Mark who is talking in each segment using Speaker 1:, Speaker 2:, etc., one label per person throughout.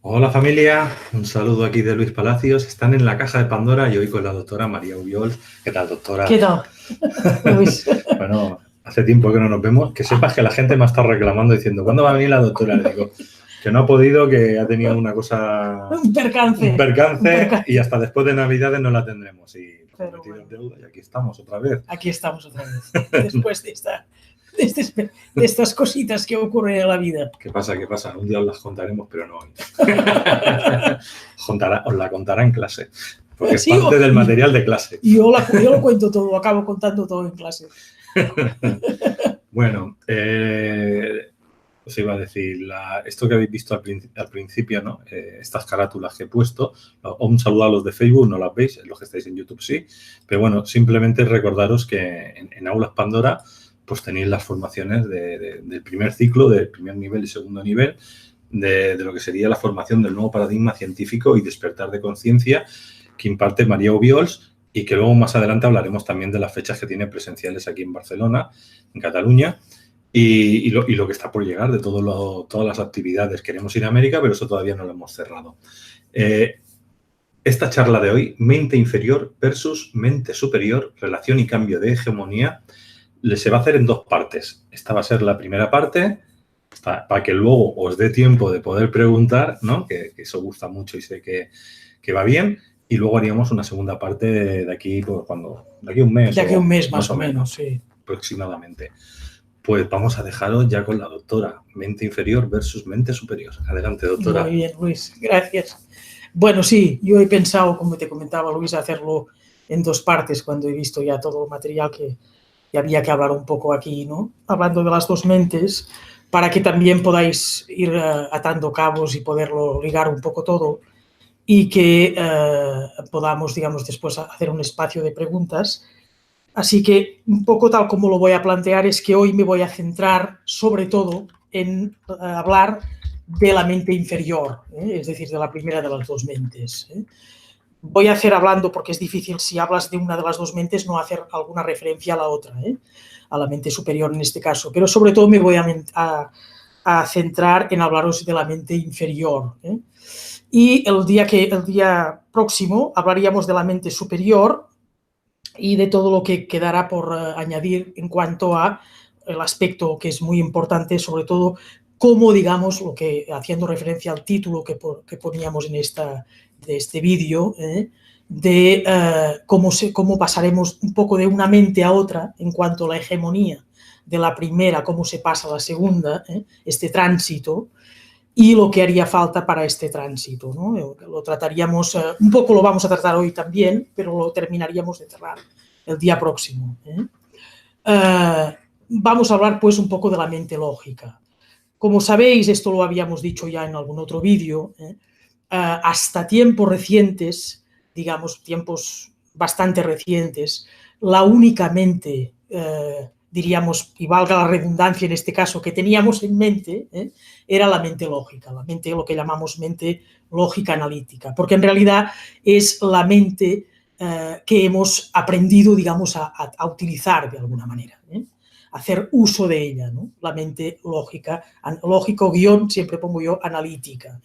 Speaker 1: Hola familia, un saludo aquí de Luis Palacios. Están en la caja de Pandora y hoy con la doctora María Ubiols. ¿Qué tal, doctora?
Speaker 2: ¿Qué tal, Luis?
Speaker 1: Bueno, hace tiempo que no nos vemos. Que sepas que la gente me ha estado reclamando diciendo, ¿cuándo va a venir la doctora? Le digo que no ha podido, que ha tenido una cosa...
Speaker 2: Un percance.
Speaker 1: Y hasta después de Navidades no la tendremos. Y prometido
Speaker 2: bueno.
Speaker 1: deuda y aquí estamos otra vez.
Speaker 2: Aquí estamos otra vez, después de estas cositas que ocurren en la vida.
Speaker 1: ¿Qué pasa? ¿Qué pasa? Un día os las contaremos, pero no hoy. Os la contará en clase. Porque es parte del material de clase.
Speaker 2: Yo lo cuento todo, acabo contando todo en clase.
Speaker 1: Bueno, os iba a decir, esto que habéis visto al principio, ¿no? Estas carátulas que he puesto, un saludo a los de Facebook, no las veis, los que estáis en YouTube sí, pero bueno, simplemente recordaros que en Aulas Pandora pues tenéis las formaciones del primer ciclo, del primer nivel y segundo nivel, de lo que sería la formación del nuevo paradigma científico y despertar de conciencia que imparte María Ubiols y que luego más adelante hablaremos también de las fechas que tiene presenciales aquí en Barcelona, en Cataluña, y lo que está por llegar de todas las actividades. Queremos ir a América, pero eso todavía no lo hemos cerrado. Esta charla de hoy, mente inferior versus mente superior, relación y cambio de hegemonía, se va a hacer en dos partes. Esta va a ser la primera parte, para que luego os dé tiempo de poder preguntar, ¿no? Que eso gusta mucho y sé que va bien. Y luego haríamos una segunda parte de aquí, pues, de aquí a un mes.
Speaker 2: De aquí a un mes más o menos, sí.
Speaker 1: Aproximadamente. Pues vamos a dejaros ya con la doctora. Mente inferior versus mente superior. Adelante, doctora.
Speaker 2: Muy bien, Luis. Gracias. Bueno, sí, yo he pensado, como te comentaba, Luis, hacerlo en dos partes cuando he visto ya todo el material que había que hablar un poco aquí, ¿no? Hablando de las dos mentes, para que también podáis ir atando cabos y poderlo ligar un poco todo y que podamos, digamos, después hacer un espacio de preguntas. Así que un poco tal como lo voy a plantear es que hoy me voy a centrar sobre todo en hablar de la mente inferior, es decir, de la primera de las dos mentes. Voy a hacer hablando, porque es difícil si hablas de una de las dos mentes no hacer alguna referencia a la otra, a la mente superior en este caso, pero sobre todo me voy a centrar en hablaros de la mente inferior. Y el día próximo hablaríamos de la mente superior y de todo lo que quedará por añadir en cuanto a el aspecto que es muy importante, sobre todo cómo, digamos, haciendo referencia al título que poníamos de este vídeo, cómo pasaremos un poco de una mente a otra en cuanto a la hegemonía de la primera, cómo se pasa a la segunda, este tránsito, y lo que haría falta para este tránsito, ¿no? Lo trataríamos, un poco lo vamos a tratar hoy también, pero lo terminaríamos de cerrar el día próximo. Vamos a hablar pues un poco de la mente lógica. Como sabéis, esto lo habíamos dicho ya en algún otro vídeo, hasta tiempos recientes, digamos tiempos bastante recientes, la única mente, diríamos, y valga la redundancia en este caso, que teníamos en mente, era la mente lógica, lo que llamamos mente lógica analítica, porque en realidad es la mente que hemos aprendido, digamos, a utilizar de alguna manera, hacer uso de ella, ¿no? La mente lógica, lógico guión, siempre pongo yo, analítica,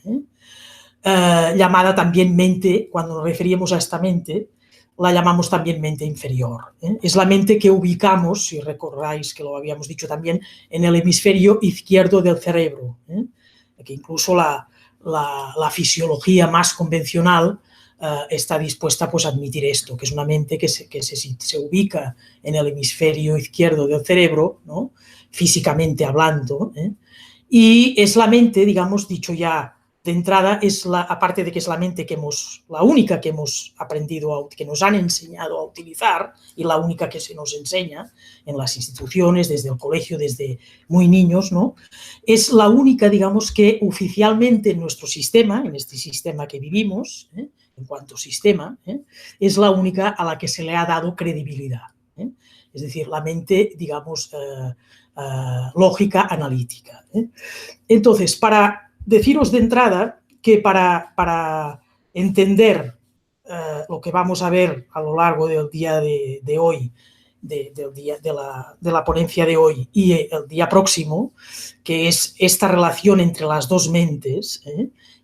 Speaker 2: llamada también mente, cuando nos referimos a esta mente, la llamamos también mente inferior. Es la mente que ubicamos, si recordáis que lo habíamos dicho también, en el hemisferio izquierdo del cerebro, que incluso la fisiología más convencional está dispuesta pues, a admitir esto, que es una mente que se ubica en el hemisferio izquierdo del cerebro, ¿no? Físicamente hablando, y es la mente, digamos, dicho ya de entrada, aparte de que es la mente la única que hemos aprendido, que nos han enseñado a utilizar y la única que se nos enseña en las instituciones, desde el colegio, desde muy niños, ¿no? Es la única, digamos, que oficialmente en nuestro sistema, en este sistema que vivimos, en cuanto sistema, es la única a la que se le ha dado credibilidad. Es decir, la mente, digamos, lógica, analítica. Entonces, para deciros de entrada que para entender lo que vamos a ver a lo largo del día de hoy, de la ponencia de hoy y el día próximo, que es esta relación entre las dos mentes,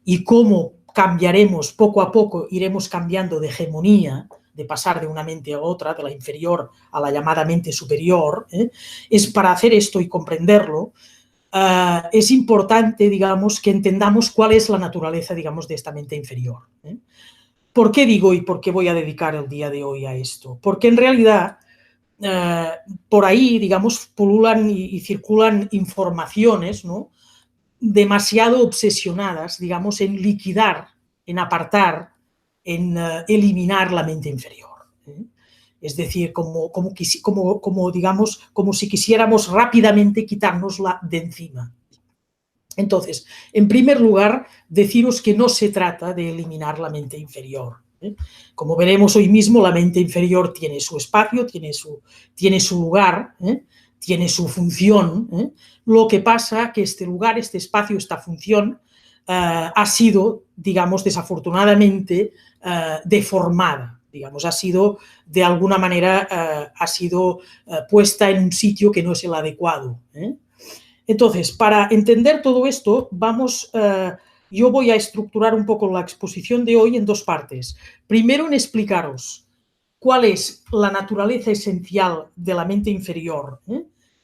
Speaker 2: y cómo cambiaremos poco a poco, iremos cambiando de hegemonía, de pasar de una mente a otra, de la inferior a la llamada mente superior, es para hacer esto y comprenderlo, es importante, digamos, que entendamos cuál es la naturaleza, digamos, de esta mente inferior. ¿Por qué digo y por qué voy a dedicar el día de hoy a esto? Porque en realidad por ahí, digamos, pululan y circulan informaciones, ¿no?, demasiado obsesionadas, digamos, en liquidar, en apartar, en eliminar la mente inferior. Es decir, digamos, como si quisiéramos rápidamente quitárnosla de encima. Entonces, en primer lugar, deciros que no se trata de eliminar la mente inferior. Como veremos hoy mismo, la mente inferior tiene su espacio, tiene su lugar, tiene su función. Lo que pasa que este lugar, este espacio, esta función ha sido, digamos, desafortunadamente deformada. Digamos, ha sido, de alguna manera, puesta en un sitio que no es el adecuado. Entonces, para entender todo esto, yo voy a estructurar un poco la exposición de hoy en dos partes. Primero, en explicaros cuál es la naturaleza esencial de la mente inferior,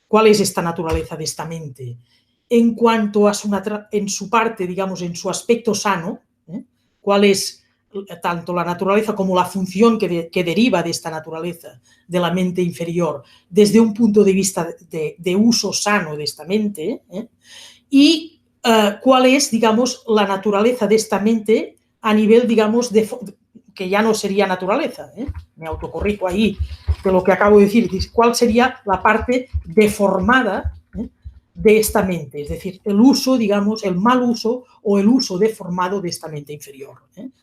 Speaker 2: cuál es esta naturaleza de esta mente, en cuanto a en su parte, digamos, en su aspecto sano, cuál es tanto la naturaleza como la función que deriva de esta naturaleza de la mente inferior desde un punto de vista de uso sano de esta mente, y cuál es, digamos, la naturaleza de esta mente a nivel, digamos, que ya no sería naturaleza, me autocorrijo ahí de lo que acabo de decir, cuál sería la parte deformada de esta mente, es decir, el uso, digamos, el mal uso o el uso deformado de esta mente inferior,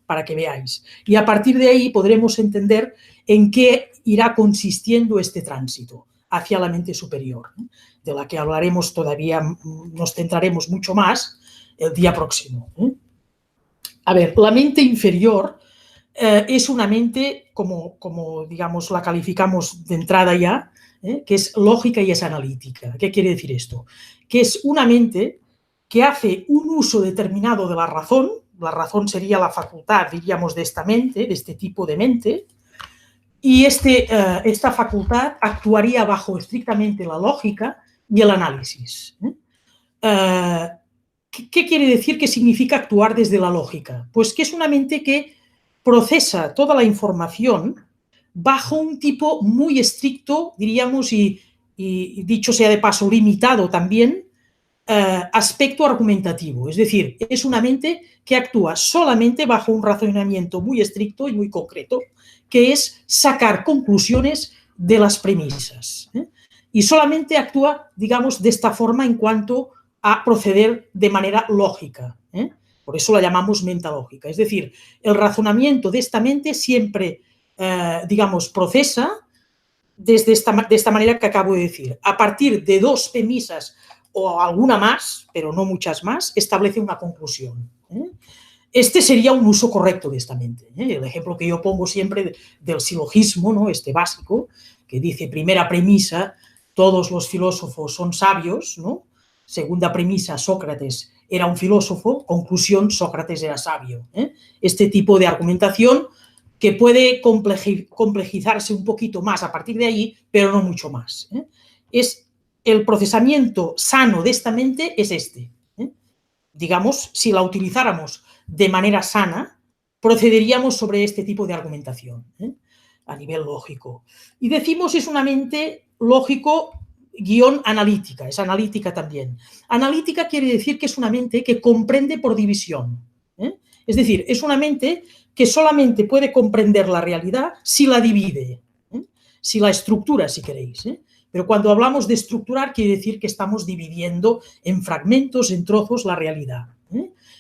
Speaker 2: para que veáis. Y a partir de ahí podremos entender en qué irá consistiendo este tránsito hacia la mente superior, de la que hablaremos todavía, nos centraremos mucho más el día próximo. A ver, la mente inferior es una mente, como digamos, la calificamos de entrada ya, que es lógica y es analítica. ¿Qué quiere decir esto? Que es una mente que hace un uso determinado de la razón sería la facultad, diríamos, de esta mente, de este tipo de mente, y esta facultad actuaría bajo estrictamente la lógica y el análisis. ¿Qué quiere decir? ¿Qué significa actuar desde la lógica? Pues que es una mente que procesa toda la información bajo un tipo muy estricto, diríamos, y dicho sea de paso, limitado también, aspecto argumentativo. Es decir, es una mente que actúa solamente bajo un razonamiento muy estricto y muy concreto, que es sacar conclusiones de las premisas. Y solamente actúa, digamos, de esta forma en cuanto a proceder de manera lógica. Por eso la llamamos mente lógica. Es decir, el razonamiento de esta mente siempre, digamos, procesa de esta manera que acabo de decir. A partir de dos premisas o alguna más, pero no muchas más, establece una conclusión. Este sería un uso correcto de esta mente. El ejemplo que yo pongo siempre del silogismo, ¿no?, este básico, que dice, primera premisa, todos los filósofos son sabios, ¿no? Segunda premisa, Sócrates era un filósofo, conclusión, Sócrates era sabio. Este tipo de argumentación que puede complejizarse un poquito más a partir de ahí, pero no mucho más. Es el procesamiento sano de esta mente es este. Digamos, si la utilizáramos de manera sana, procederíamos sobre este tipo de argumentación, a nivel lógico. Y decimos es una mente lógico-analítica, es analítica también. Analítica quiere decir que es una mente que comprende por división. Es decir, es una mente que solamente puede comprender la realidad si la divide, si la estructura, si queréis. Pero cuando hablamos de estructurar, quiere decir que estamos dividiendo en fragmentos, en trozos, la realidad.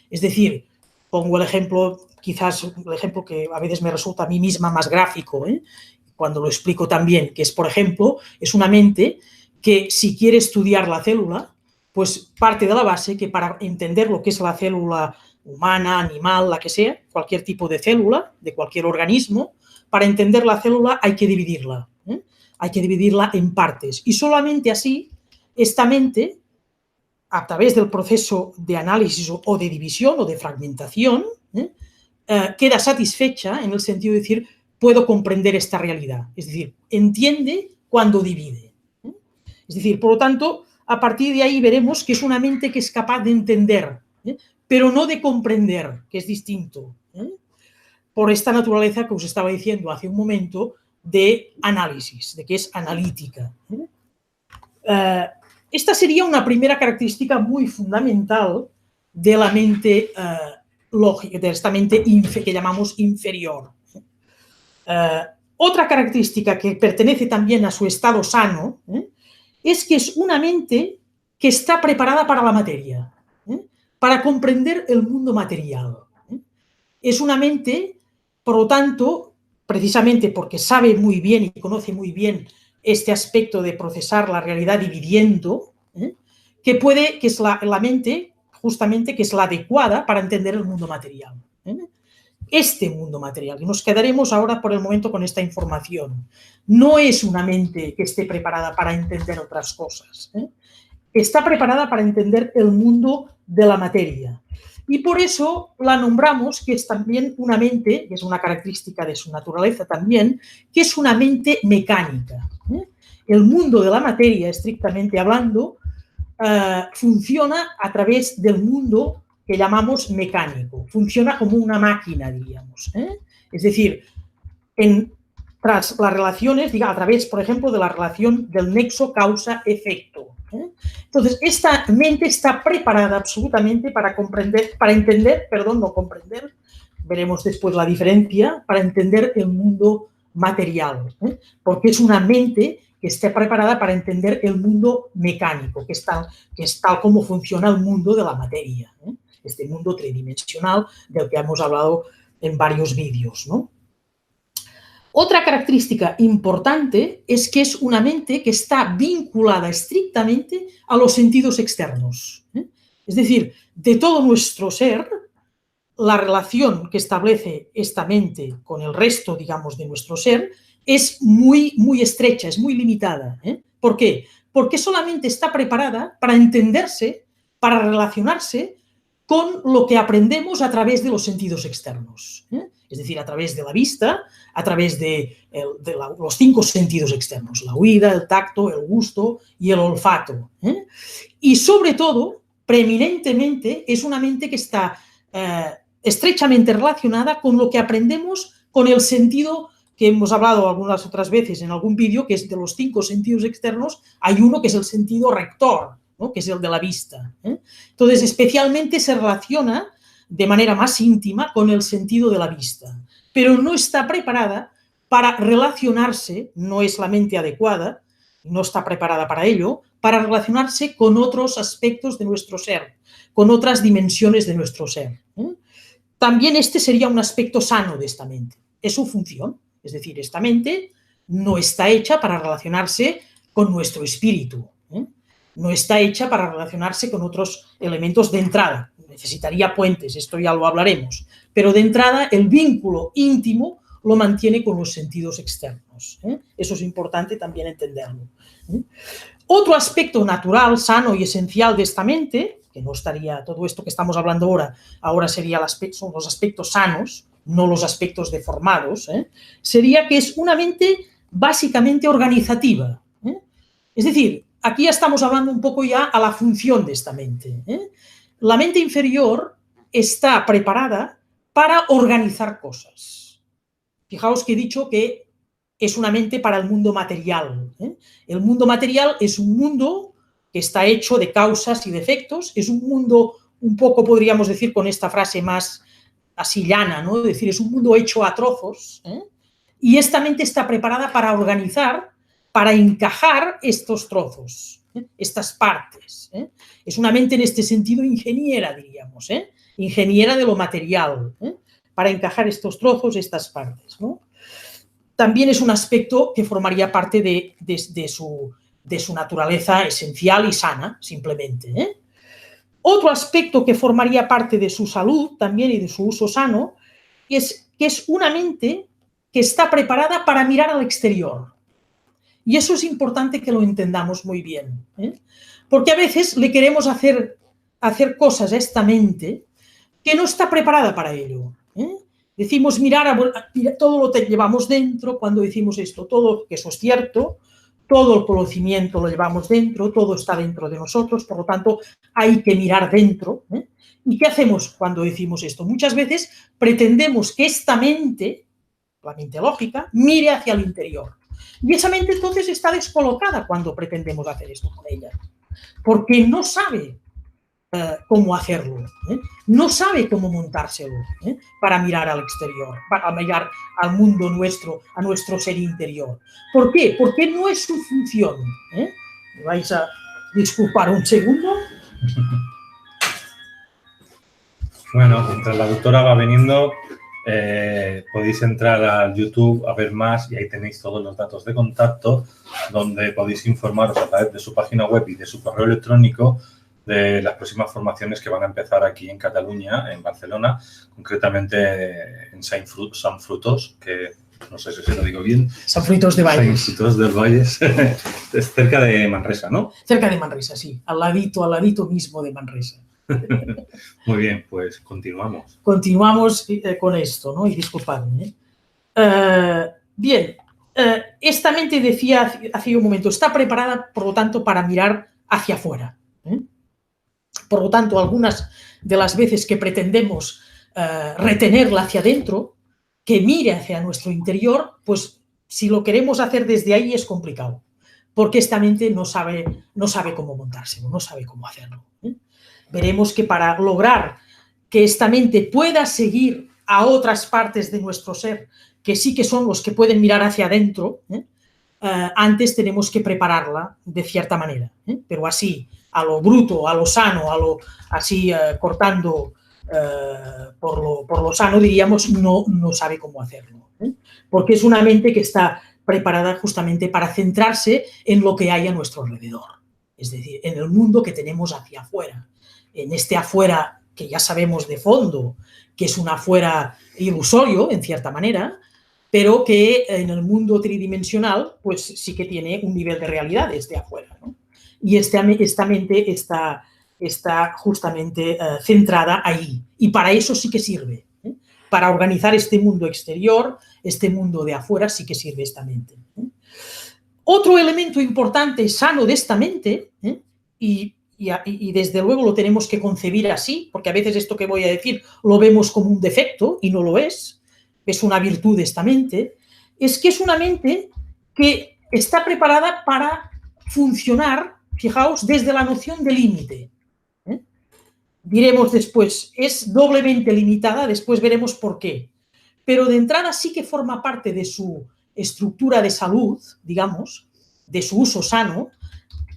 Speaker 2: Es decir, pongo el ejemplo, quizás el ejemplo que a veces me resulta a mí misma más gráfico, cuando lo explico también, que es, por ejemplo, es una mente que si quiere estudiar la célula, pues parte de la base que para entender lo que es la célula humana, animal, la que sea, cualquier tipo de célula, de cualquier organismo, para entender la célula hay que dividirla. Hay que dividirla en partes. Y solamente así, esta mente a través del proceso de análisis o de división o de fragmentación, queda satisfecha en el sentido de decir, puedo comprender esta realidad. Es decir, entiende cuando divide. Es decir, por lo tanto, a partir de ahí veremos que es una mente que es capaz de entender, pero no de comprender, que es distinto, por esta naturaleza que os estaba diciendo hace un momento de análisis, de que es analítica. Esta sería una primera característica muy fundamental de la mente lógica, de esta mente que llamamos inferior. Otra característica que pertenece también a su estado sano es que es una mente que está preparada para la materia, para comprender el mundo material. Es una mente, por lo tanto, precisamente porque sabe muy bien y conoce muy bien este aspecto de procesar la realidad dividiendo, que es la mente, justamente, que es la adecuada para entender el mundo material. Este mundo material. Y nos quedaremos ahora por el momento con esta información. No es una mente que esté preparada para entender otras cosas. Está preparada para entender el mundo de la materia. Y por eso la nombramos, que es también una mente, que es una característica de su naturaleza también, que es una mente mecánica. El mundo de la materia, estrictamente hablando, funciona a través del mundo que llamamos mecánico. Funciona como una máquina, diríamos. Es decir, tras las relaciones, a través, por ejemplo, de la relación del nexo causa-efecto. Entonces, esta mente está preparada absolutamente para veremos después la diferencia, para entender el mundo material, porque es una mente que está preparada para entender el mundo mecánico, que es tal como funciona el mundo de la materia, este mundo tridimensional del que hemos hablado en varios vídeos, ¿no? Otra característica importante es que es una mente que está vinculada estrictamente a los sentidos externos. Es decir, de todo nuestro ser, la relación que establece esta mente con el resto, digamos, de nuestro ser es muy, muy estrecha, es muy limitada. ¿Por qué? Porque solamente está preparada para entenderse, para relacionarse con lo que aprendemos a través de los sentidos externos. Es decir, a través de la vista, a través de los 5 sentidos externos, la oída, el tacto, el gusto y el olfato. Y sobre todo, preeminentemente, es una mente que está estrechamente relacionada con lo que aprendemos con el sentido que hemos hablado algunas otras veces en algún vídeo, que es de los 5 sentidos externos, hay uno que es el sentido rector, ¿no? Que es el de la vista. Entonces, especialmente se relaciona de manera más íntima con el sentido de la vista, pero no está preparada para relacionarse, no es la mente adecuada, no está preparada para ello, para relacionarse con otros aspectos de nuestro ser, con otras dimensiones de nuestro ser. También este sería un aspecto sano de esta mente, es su función, es decir, esta mente no está hecha para relacionarse con nuestro espíritu, no está hecha para relacionarse con otros elementos de entrada. Necesitaría puentes, esto ya lo hablaremos. Pero de entrada, el vínculo íntimo lo mantiene con los sentidos externos. Eso es importante también entenderlo. Otro aspecto natural, sano y esencial de esta mente, que no estaría todo esto que estamos hablando ahora son los aspectos sanos, no los aspectos deformados, sería que es una mente básicamente organizativa. Es decir, aquí ya estamos hablando un poco ya a la función de esta mente. La mente inferior está preparada para organizar cosas. Fijaos que he dicho que es una mente para el mundo material. El mundo material es un mundo que está hecho de causas y de efectos, es un mundo un poco, podríamos decir con esta frase más así llana, ¿no? Es decir, es un mundo hecho a trozos, y esta mente está preparada para organizar, para encajar estos trozos, estas partes. Es una mente en este sentido ingeniera, diríamos, ingeniera de lo material, para encajar estos trozos, estas partes, ¿no? También es un aspecto que formaría parte de su naturaleza esencial y sana, simplemente. Otro aspecto que formaría parte de su salud también y de su uso sano es que es una mente que está preparada para mirar al exterior. Y eso es importante que lo entendamos muy bien. Porque a veces le queremos hacer cosas a esta mente que no está preparada para ello. Decimos, mira, todo lo llevamos dentro cuando decimos esto, todo, que eso es cierto, todo el conocimiento lo llevamos dentro, todo está dentro de nosotros, por lo tanto, hay que mirar dentro. ¿Y qué hacemos cuando decimos esto? Muchas veces pretendemos que esta mente, la mente lógica, mire hacia el interior. Y esa mente entonces está descolocada cuando pretendemos hacer esto con ella, porque no sabe cómo hacerlo, no sabe cómo montárselo para mirar al exterior, para mirar al mundo nuestro, a nuestro ser interior. ¿Por qué? Porque no es su función. ¿Me vais a disculpar un segundo?
Speaker 1: Bueno, mientras la doctora va viniendo, podéis entrar a YouTube a ver más y ahí tenéis todos los datos de contacto donde podéis informaros a través de su página web y de su correo electrónico de las próximas formaciones que van a empezar aquí en Cataluña, en Barcelona, concretamente en Sant Fruitós, que no sé si lo digo bien.
Speaker 2: Sant Fruitós de Valles.
Speaker 1: Sant Fruitós del Valles, es cerca de Manresa, ¿no?
Speaker 2: Cerca de Manresa, sí, al ladito mismo de Manresa.
Speaker 1: Muy bien, pues continuamos.
Speaker 2: Continuamos con esto, ¿no? Y disculpadme. Bien, esta mente, decía hace un momento, está preparada, por lo tanto, para mirar hacia afuera. Por lo tanto, algunas de las veces que pretendemos retenerla hacia adentro, que mire hacia nuestro interior, pues si lo queremos hacer desde ahí es complicado, porque esta mente no sabe cómo montárselo, no sabe cómo hacerlo. Veremos que para lograr que esta mente pueda seguir a otras partes de nuestro ser, que sí que son los que pueden mirar hacia adentro, antes tenemos que prepararla de cierta manera, pero así, a lo bruto, a lo sano, así cortando por lo sano, diríamos, no sabe cómo hacerlo, porque es una mente que está preparada justamente para centrarse en lo que hay a nuestro alrededor, es decir, en el mundo que tenemos hacia afuera, en este afuera que ya sabemos de fondo, que es un afuera ilusorio, en cierta manera, pero que en el mundo tridimensional pues sí que tiene un nivel de realidad desde afuera, ¿no? Y esta mente está justamente centrada ahí, y para eso sí que sirve, para organizar este mundo exterior, este mundo de afuera, sí que sirve esta mente. Otro elemento importante, sano de esta mente, y desde luego lo tenemos que concebir así, porque a veces esto que voy a decir lo vemos como un defecto y no lo es una virtud de esta mente, es que es una mente que está preparada para funcionar, fijaos, desde la noción de límite. Diremos después, es doblemente limitada, después veremos por qué. Pero de entrada sí que forma parte de su estructura de salud, digamos, de su uso sano,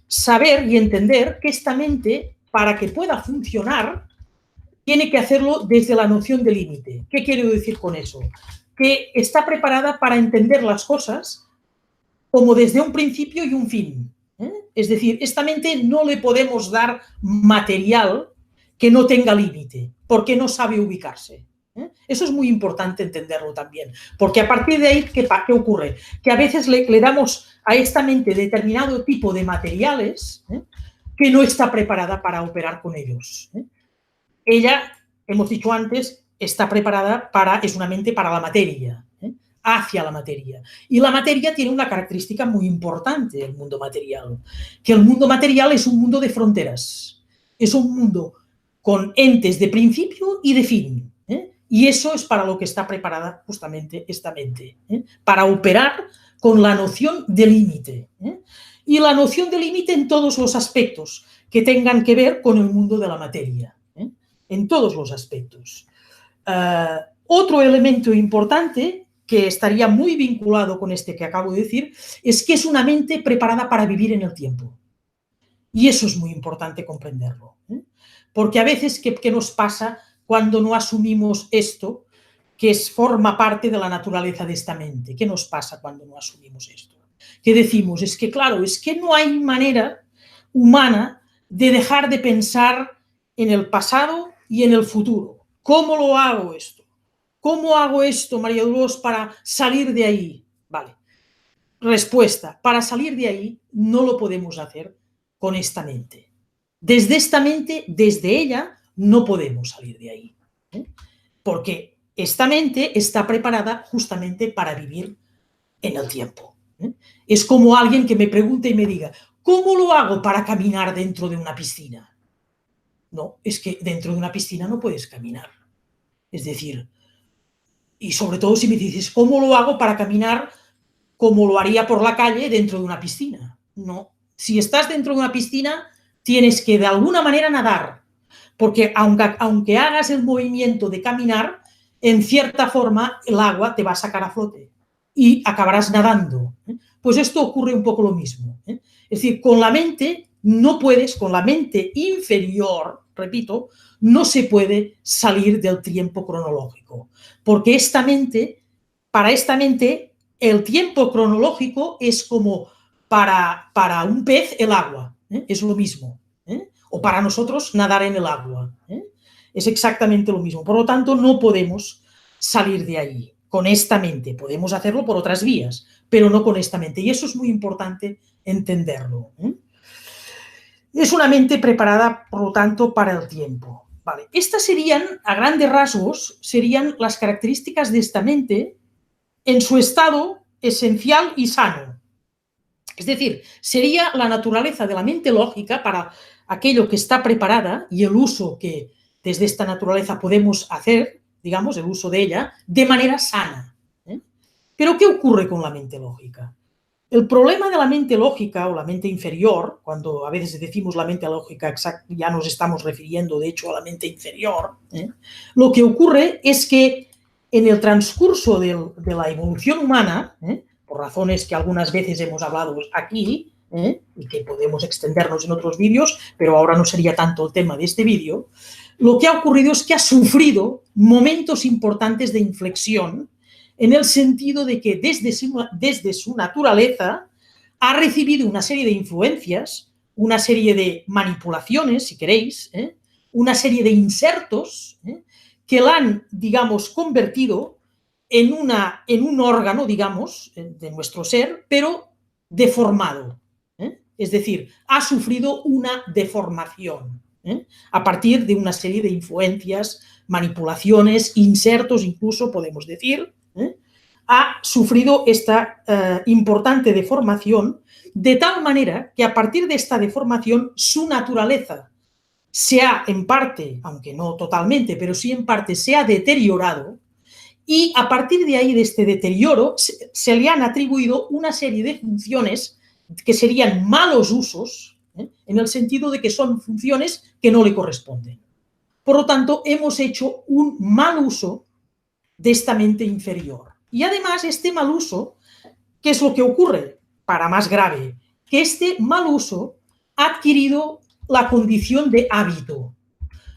Speaker 2: saber y entender que esta mente, para que pueda funcionar, tiene que hacerlo desde la noción de límite. ¿Qué quiero decir con eso? Que está preparada para entender las cosas como desde un principio y un fin. Es decir, esta mente no le podemos dar material que no tenga límite, porque no sabe ubicarse. Eso es muy importante entenderlo también, porque a partir de ahí, ¿qué ocurre? Que a veces le damos a esta mente determinado tipo de materiales que no está preparada para operar con ellos. Ella, hemos dicho antes, está preparada es una mente para la materia, hacia la materia. Y la materia tiene una característica muy importante, el mundo material, que el mundo material es un mundo de fronteras, es un mundo con entes de principio y de fin. Y eso es para lo que está preparada justamente esta mente, para operar con la noción de límite. Y la noción de límite en todos los aspectos que tengan que ver con el mundo de la materia. En todos los aspectos. Otro elemento importante que estaría muy vinculado con este que acabo de decir es que es una mente preparada para vivir en el tiempo. Y eso es muy importante comprenderlo. Porque a veces, ¿qué nos pasa cuando no asumimos esto que forma parte de la naturaleza de esta mente? ¿Qué nos pasa cuando no asumimos esto? Que decimos, es que claro, es que no hay manera humana de dejar de pensar en el pasado y en el futuro. ¿Cómo lo hago esto? ¿Cómo hago esto, María Dolores, para salir de ahí? Vale. Respuesta, para salir de ahí no lo podemos hacer con esta mente. Desde esta mente, desde ella, no podemos salir de ahí. Porque esta mente está preparada justamente para vivir en el tiempo. Es como alguien que me pregunte y me diga, ¿cómo lo hago para caminar dentro de una piscina? No, es que dentro de una piscina no puedes caminar. Es decir, y sobre todo si me dices, ¿cómo lo hago para caminar como lo haría por la calle dentro de una piscina? No, si estás dentro de una piscina, tienes que de alguna manera nadar, porque aunque hagas el movimiento de caminar, en cierta forma el agua te va a sacar a flote y acabarás nadando. Pues esto ocurre un poco lo mismo. Es decir, con la mente no puedes, con la mente inferior, repito, no se puede salir del tiempo cronológico, porque para esta mente, el tiempo cronológico es como para un pez el agua, es lo mismo, o para nosotros nadar en el agua, es exactamente lo mismo. Por lo tanto, no podemos salir de ahí con esta mente. Podemos hacerlo por otras vías, pero no con esta mente. Y eso es muy importante entenderlo. Es una mente preparada, por lo tanto, para el tiempo. Vale. Estas serían, a grandes rasgos, serían las características de esta mente en su estado esencial y sano. Es decir, sería la naturaleza de la mente lógica para aquello que está preparada y el uso que desde esta naturaleza podemos hacer, digamos, el uso de ella, de manera sana. Pero ¿qué ocurre con la mente lógica? El problema de la mente lógica o la mente inferior, cuando a veces decimos la mente lógica, ya nos estamos refiriendo de hecho a la mente inferior, lo que ocurre es que en el transcurso de la evolución humana, por razones que algunas veces hemos hablado aquí, y que podemos extendernos en otros vídeos, pero ahora no sería tanto el tema de este vídeo, lo que ha ocurrido es que ha sufrido momentos importantes de inflexión en el sentido de que desde su naturaleza ha recibido una serie de influencias, una serie de manipulaciones, si queréis, una serie de insertos que la han, digamos, convertido en un órgano, digamos, de nuestro ser, pero deformado. Es decir, ha sufrido una deformación a partir de una serie de influencias, manipulaciones, insertos, incluso podemos decir, ha sufrido esta importante deformación, de tal manera que a partir de esta deformación su naturaleza se ha, en parte, aunque no totalmente, pero sí en parte, se ha deteriorado, y a partir de ahí, de este deterioro, se le han atribuido una serie de funciones que serían malos usos, en el sentido de que son funciones que no le corresponden. Por lo tanto, hemos hecho un mal uso de esta mente inferior. Y además, este mal uso, ¿qué es lo que ocurre? Para más grave, que este mal uso ha adquirido la condición de hábito.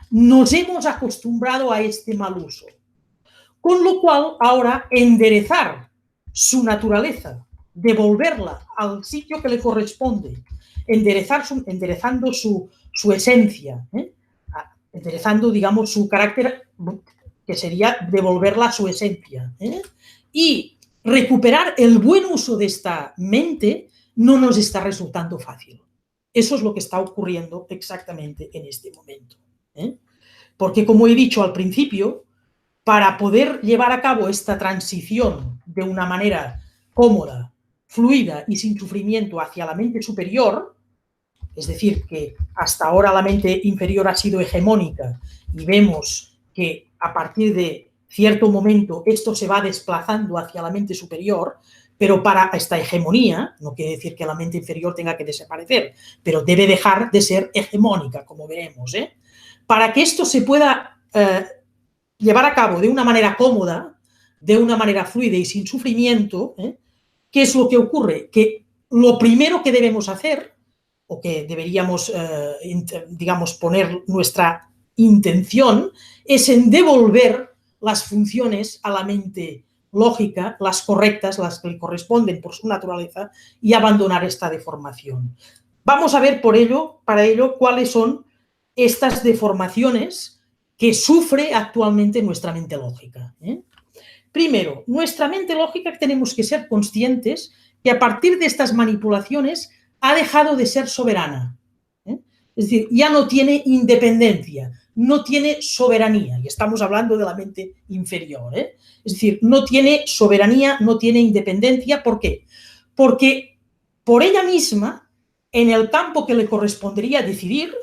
Speaker 2: Nos hemos acostumbrado a este mal uso. Con lo cual, ahora, enderezar su devolverla al sitio que le corresponde, enderezando su esencia, enderezando, digamos, su carácter, que sería devolverla a su esencia, y recuperar el buen uso de esta mente no nos está resultando fácil. Eso es lo que está ocurriendo exactamente en este momento. Porque, como he dicho al principio, para poder llevar a cabo esta transición de una manera cómoda, fluida y sin sufrimiento hacia la mente superior, es decir, que hasta ahora la mente inferior ha sido hegemónica y vemos que a partir de cierto momento esto se va desplazando hacia la mente superior, pero para esta hegemonía, no quiere decir que la mente inferior tenga que desaparecer, pero debe dejar de ser hegemónica, como veremos. Para que esto se pueda llevar a cabo de una manera cómoda, de una manera fluida y sin sufrimiento, ¿qué es lo que ocurre? Que lo primero que debemos hacer, o que deberíamos, digamos, poner nuestra intención, es en devolver las funciones a la mente lógica, las correctas, las que le corresponden por su naturaleza, y abandonar esta deformación. Vamos a ver para ello cuáles son estas deformaciones que sufre actualmente nuestra mente lógica. Primero, nuestra mente lógica, tenemos que ser conscientes que a partir de estas manipulaciones ha dejado de ser soberana. Es Es decir, ya no tiene independencia, no tiene soberanía, y estamos hablando de la mente inferior, ¿eh? Es decir, no tiene soberanía, no tiene independencia. ¿Por qué? Porque por ella misma, en el campo que le correspondería decidir,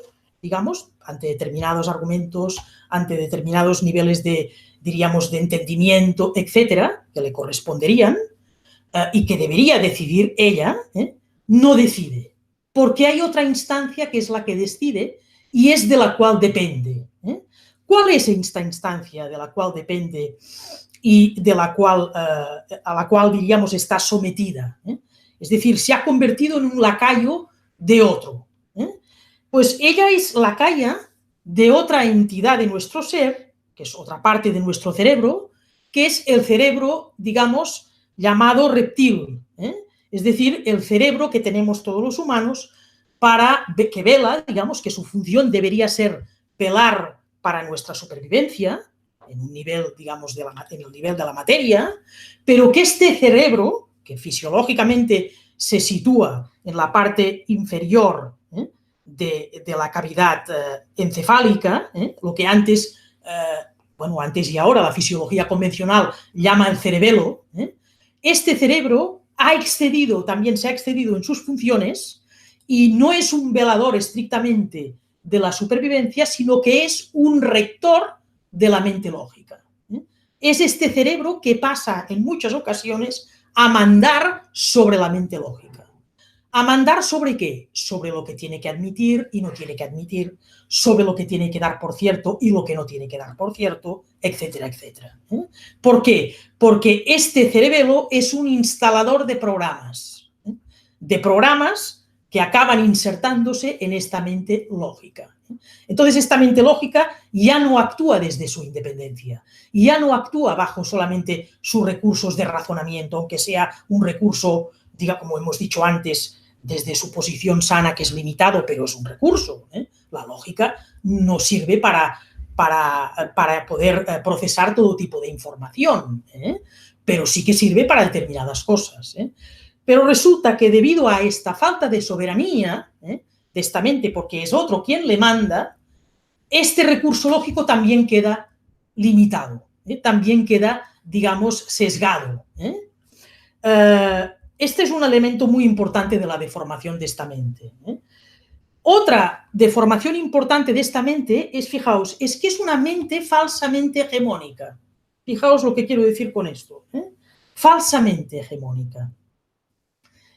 Speaker 2: digamos, ante determinados argumentos, ante determinados niveles de, diríamos, de entendimiento, etcétera, que le corresponderían, y que debería decidir ella, no decide, porque hay otra instancia que es la que decide y es de la cual depende. ¿Cuál es esta instancia de la cual depende y de la cual, a la cual, diríamos, está sometida? Es decir, se ha convertido en un lacayo de otro. Pues ella es lacaya de otra entidad de nuestro ser, que es otra parte de nuestro cerebro, que es el cerebro, digamos, llamado reptil, es decir, el cerebro que tenemos todos los humanos que vela, digamos, que su función debería ser velar para nuestra supervivencia, en un nivel, digamos, en el nivel de la materia, pero que este cerebro, que fisiológicamente se sitúa en la parte inferior de la cavidad encefálica, lo que antes, antes y ahora la fisiología convencional llama el cerebelo, este cerebro también se ha excedido en sus funciones y no es un velador estrictamente de la supervivencia, sino que es un rector de la mente lógica. Es este cerebro que pasa en muchas ocasiones a mandar sobre la mente lógica. ¿A mandar sobre qué? Sobre lo que tiene que admitir y no tiene que admitir, sobre lo que tiene que dar por cierto y lo que no tiene que dar por cierto, etcétera, etcétera. ¿Por qué? Porque este cerebelo es un instalador de programas que acaban insertándose en esta mente lógica. Entonces, esta mente lógica ya no actúa desde su independencia, ya no actúa bajo solamente sus recursos de razonamiento, aunque sea un recurso, como hemos dicho antes, desde su posición sana, que es limitado, pero es un recurso. La lógica no sirve para poder procesar todo tipo de información, pero sí que sirve para determinadas cosas. Pero resulta que debido a esta falta de soberanía de esta mente, porque es otro quien le manda, este recurso lógico también queda limitado, también queda, digamos, sesgado. Este es un elemento muy importante de la deformación de esta mente. Otra deformación importante de esta mente es, fijaos, es que es una mente falsamente hegemónica. Fijaos lo que quiero decir con esto. Falsamente hegemónica.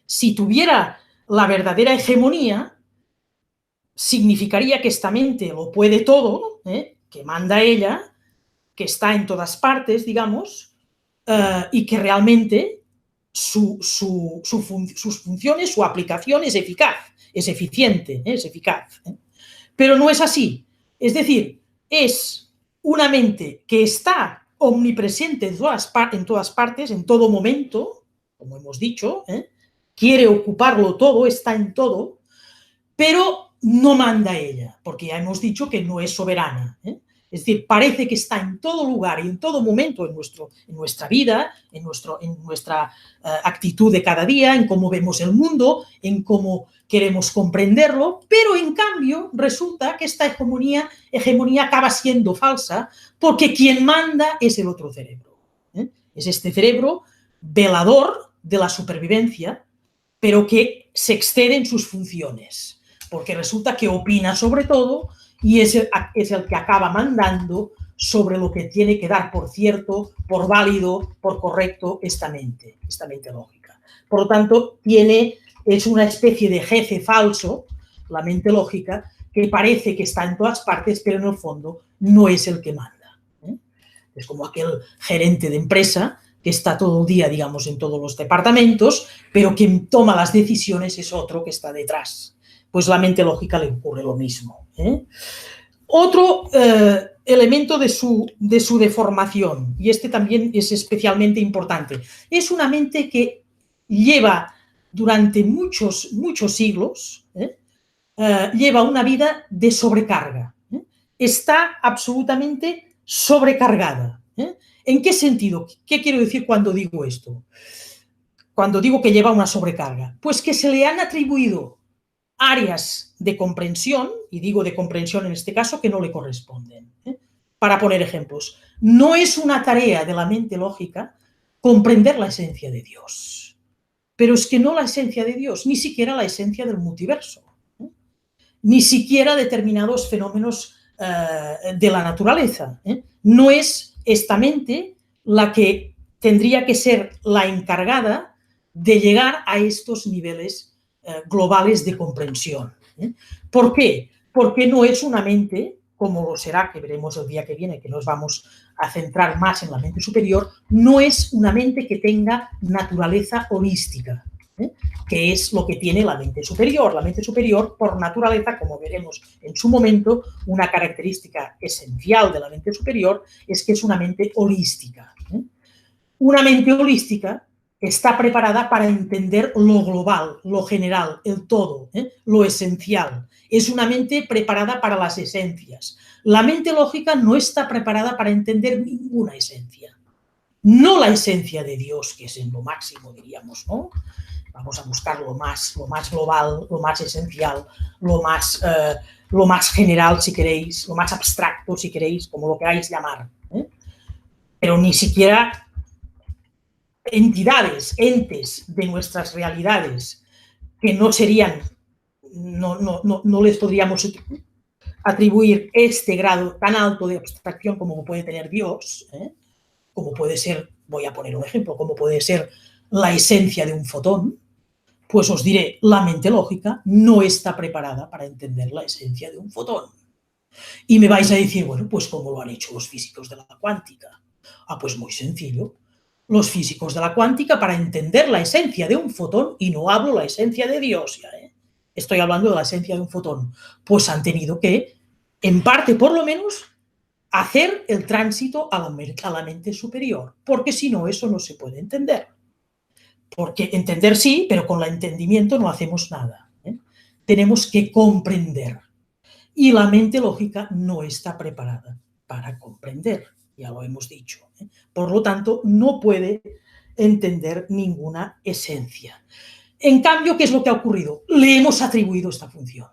Speaker 2: Si tuviera la verdadera hegemonía, significaría que esta mente lo puede todo, que manda ella, que está en todas partes, digamos, y que realmente sus funciones, su aplicación es eficaz, es eficiente, es eficaz. Pero no es así. Es decir, es una mente que está omnipresente en todas partes, en todo momento, como hemos dicho, quiere ocuparlo todo, está en todo, pero no manda ella, porque ya hemos dicho que no es soberana. Es decir, parece que está en todo lugar y en todo momento en nuestra vida, en nuestra actitud de cada día, en cómo vemos el mundo, en cómo queremos comprenderlo, pero en cambio resulta que esta hegemonía acaba siendo falsa porque quien manda es el otro cerebro. Es este cerebro velador de la supervivencia, pero que se excede en sus funciones, porque resulta que opina sobre todo y es el que acaba mandando sobre lo que tiene que dar por cierto, por válido, por correcto esta mente lógica. Por lo tanto, es una especie de jefe falso, la mente lógica, que parece que está en todas partes, pero en el fondo no es el que manda. Es como aquel gerente de empresa que está todo el día, digamos, en todos los departamentos, pero quien toma las decisiones es otro que está detrás. Pues la mente lógica le ocurre lo mismo. Otro elemento de su deformación, y este también es especialmente importante, es una mente que lleva durante muchos siglos, lleva una vida de sobrecarga. Está absolutamente sobrecargada. ¿En qué sentido? ¿Qué quiero decir cuando digo esto? Cuando digo que lleva una sobrecarga. Pues que se le han atribuido áreas de comprensión, y digo de comprensión en este caso, que no le corresponden. Para poner ejemplos, no es una tarea de la mente lógica comprender la esencia de Dios, pero es que no la esencia de Dios, ni siquiera la esencia del multiverso, ni siquiera determinados fenómenos de la naturaleza. No es esta mente la que tendría que ser la encargada de llegar a estos niveles globales de comprensión. ¿Por qué? Porque no es una mente, como lo será, que veremos el día que viene, que nos vamos a centrar más en la mente superior, no es una mente que tenga naturaleza holística, que es lo que tiene la mente superior. La mente superior, por naturaleza, como veremos en su momento, una característica esencial de la mente superior es que es una mente holística. Una mente holística está preparada para entender lo global, lo general, el todo, lo esencial. Es una mente preparada para las esencias. La mente lógica no está preparada para entender ninguna esencia. No la esencia de Dios, que es en lo máximo, diríamos, ¿no? Vamos a buscar lo más global, lo más esencial, lo más general, si queréis, lo más abstracto, si queréis, como lo queráis llamar. Pero ni siquiera entidades, entes de nuestras realidades que no serían, no les podríamos atribuir este grado tan alto de abstracción como puede tener Dios, como puede ser, voy a poner un ejemplo, como puede ser la esencia de un fotón, pues os diré, la mente lógica no está preparada para entender la esencia de un fotón. Y me vais a decir, bueno, pues ¿cómo lo han hecho los físicos de la cuántica? Ah, pues muy sencillo. Los físicos de la cuántica, para entender la esencia de un fotón, y no hablo la esencia de Dios, ya, estoy hablando de la esencia de un fotón, pues han tenido que, en parte por lo menos, hacer el tránsito a la mente superior, porque si no, eso no se puede entender. Porque entender sí, pero con el entendimiento no hacemos nada. Tenemos que comprender. Y la mente lógica no está preparada para comprender, ya lo hemos dicho. Por lo tanto, no puede entender ninguna esencia. En cambio, ¿qué es lo que ha ocurrido? Le hemos atribuido esta función.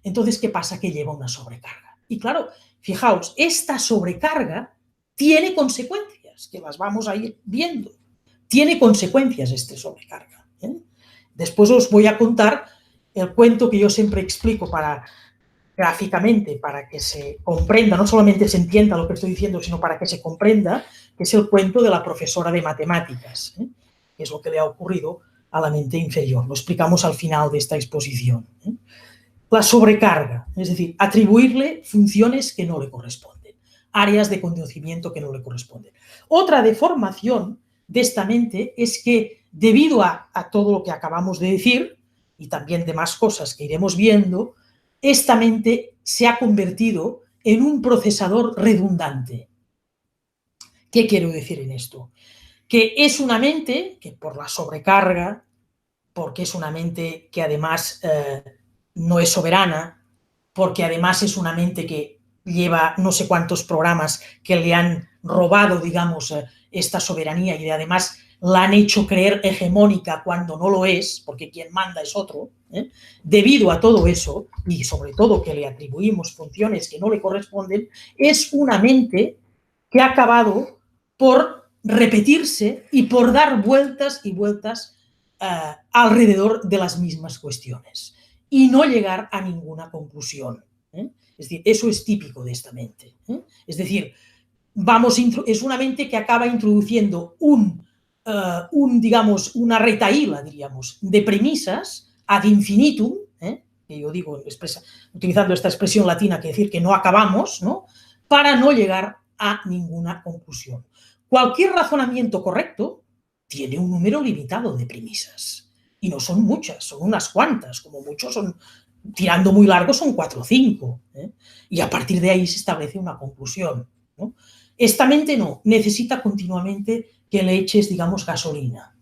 Speaker 2: Entonces, ¿qué pasa? Que lleva una sobrecarga. Y claro, fijaos, esta sobrecarga tiene consecuencias, que las vamos a ir viendo. Tiene consecuencias esta sobrecarga. Después os voy a contar el cuento que yo siempre explico gráficamente, para que se comprenda, no solamente se entienda lo que estoy diciendo, sino para que se comprenda, que es el cuento de la profesora de matemáticas, que es lo que le ha ocurrido a la mente inferior. Lo explicamos al final de esta exposición. La sobrecarga, es decir, atribuirle funciones que no le corresponden, áreas de conocimiento que no le corresponden. Otra deformación de esta mente es que, debido a todo lo que acabamos de decir, y también de más cosas que iremos viendo, esta mente se ha convertido en un procesador redundante. ¿Qué quiero decir en esto? Que es una mente que, por la sobrecarga, porque es una mente que además no es soberana, porque además es una mente que lleva no sé cuántos programas que le han robado, digamos, esta soberanía, y además la han hecho creer hegemónica cuando no lo es, porque quien manda es otro. Debido a todo eso, y sobre todo que le atribuimos funciones que no le corresponden, es una mente que ha acabado por repetirse y por dar vueltas y vueltas alrededor de las mismas cuestiones y no llegar a ninguna conclusión. Es decir, eso es típico de esta mente. Es decir, es una mente que acaba introduciendo digamos, una retahíla, diríamos, de premisas ad infinitum, que yo digo, utilizando esta expresión latina, que decir que no acabamos, ¿no?, para no llegar a ninguna conclusión. Cualquier razonamiento correcto tiene un número limitado de premisas, y no son muchas, son unas cuantas, como muchos son, tirando muy largo, son 4 o 5, y a partir de ahí se establece una conclusión, ¿no? Esta mente no, necesita continuamente que le eches, digamos, gasolina,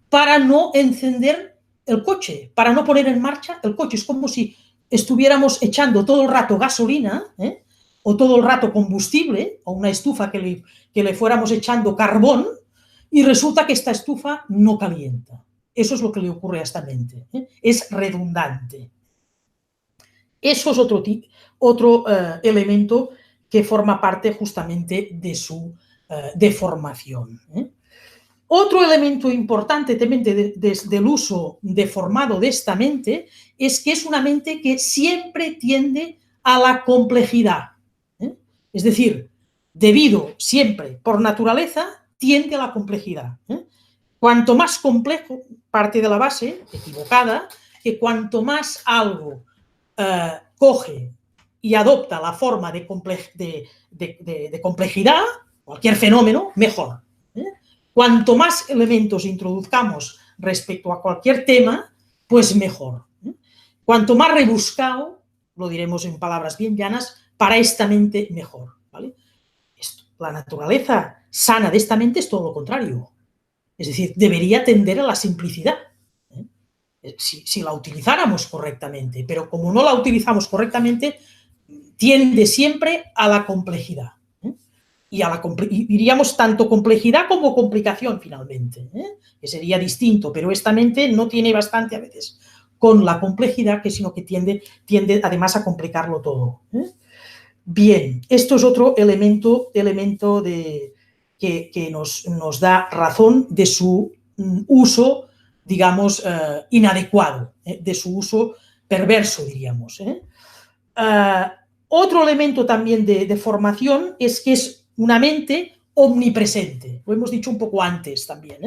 Speaker 2: para no encender el coche, para no poner en marcha el coche. Es como si estuviéramos echando todo el rato gasolina, o todo el rato combustible, o una estufa que le fuéramos echando carbón, y resulta que esta estufa no calienta. Eso es lo que le ocurre a esta mente. Es redundante. Eso es otro elemento que forma parte justamente de su deformación. Otro elemento importante también del uso deformado de esta mente es que es una mente que siempre tiende a la complejidad. Es decir, debido siempre, por naturaleza, tiende a la complejidad. Cuanto más complejo, parte de la base equivocada, que cuanto más algo coge y adopta la forma de complejidad, cualquier fenómeno, mejor. Cuanto más elementos introduzcamos respecto a cualquier tema, pues mejor. Cuanto más rebuscado, lo diremos en palabras bien llanas, para esta mente mejor. ¿Vale? La naturaleza sana de esta mente es todo lo contrario. Es decir, debería tender a la simplicidad. Si la utilizáramos correctamente, pero como no la utilizamos correctamente, tiende siempre a la complejidad. Y diríamos tanto complejidad como complicación finalmente, que sería distinto, pero esta mente no tiene bastante a veces con la complejidad, sino que tiende además a complicarlo todo. Bien, esto es otro elemento que nos da razón de su uso, digamos, inadecuado, de su uso perverso, diríamos. Otro elemento también de formación es que es una mente omnipresente. Lo hemos dicho un poco antes también,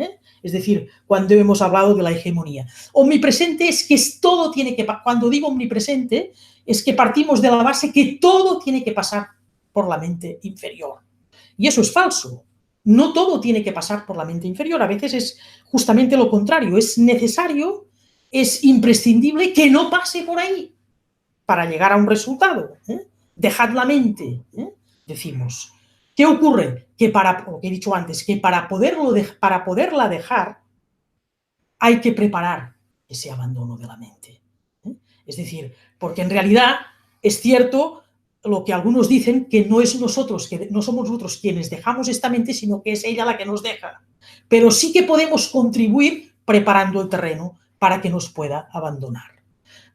Speaker 2: es decir, cuando hemos hablado de la hegemonía. Omnipresente es que todo tiene que... Cuando digo omnipresente, es que partimos de la base que todo tiene que pasar por la mente inferior. Y eso es falso. No todo tiene que pasar por la mente inferior. A veces es justamente lo contrario. Es necesario, es imprescindible que no pase por ahí para llegar a un resultado. Dejad la mente, decimos. ¿Qué ocurre? Que lo que he dicho antes, que para poderla dejar hay que preparar ese abandono de la mente. Es decir, porque en realidad es cierto lo que algunos dicen, que no somos nosotros quienes dejamos esta mente, sino que es ella la que nos deja. Pero sí que podemos contribuir preparando el terreno para que nos pueda abandonar,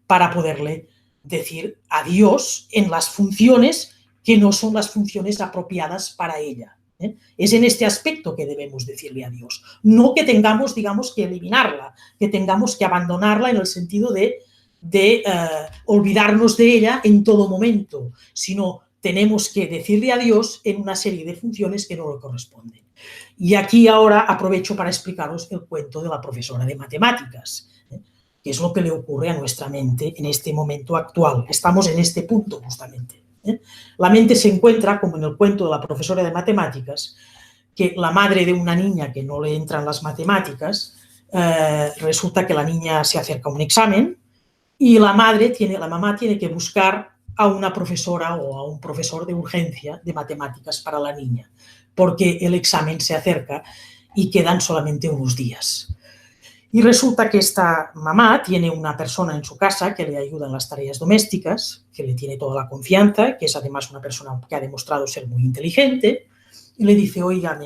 Speaker 2: para poderle decir adiós en las funciones que no son las funciones apropiadas para ella. Es en este aspecto que debemos decirle adiós. No que tengamos, digamos, que eliminarla, que tengamos que abandonarla en el sentido de olvidarnos de ella en todo momento, sino tenemos que decirle adiós en una serie de funciones que no le corresponden. Y aquí ahora aprovecho para explicaros el cuento de la profesora de matemáticas, que es lo que le ocurre a nuestra mente en este momento actual. Estamos en este punto justamente. La mente se encuentra, como en el cuento de la profesora de matemáticas, que la madre de una niña que no le entran las matemáticas, resulta que la niña se acerca a un examen y la mamá tiene que buscar a una profesora o a un profesor de urgencia de matemáticas para la niña, porque el examen se acerca y quedan solamente unos días. Y resulta que esta mamá tiene una persona en su casa que le ayuda en las tareas domésticas, que le tiene toda la confianza, que es además una persona que ha demostrado ser muy inteligente, y le dice, oiga,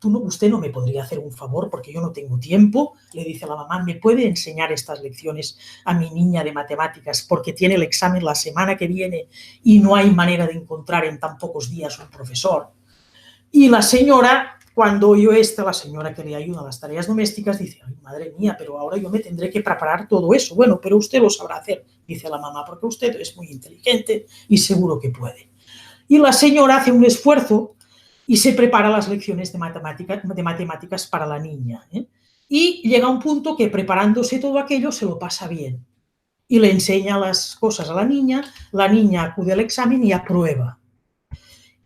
Speaker 2: usted no me podría hacer un favor porque yo no tengo tiempo. Le dice la mamá, ¿me puede enseñar estas lecciones a mi niña de matemáticas porque tiene el examen la semana que viene y no hay manera de encontrar en tan pocos días un profesor? Y la señora, cuando oyó la señora que le ayuda a las tareas domésticas, dice, ay, madre mía, pero ahora yo me tendré que preparar todo eso. Bueno, pero usted lo sabrá hacer, dice la mamá, porque usted es muy inteligente y seguro que puede. Y la señora hace un esfuerzo y se prepara las lecciones de matemáticas para la niña. Y llega a un punto que preparándose todo aquello se lo pasa bien. Y le enseña las cosas a la niña acude al examen y aprueba.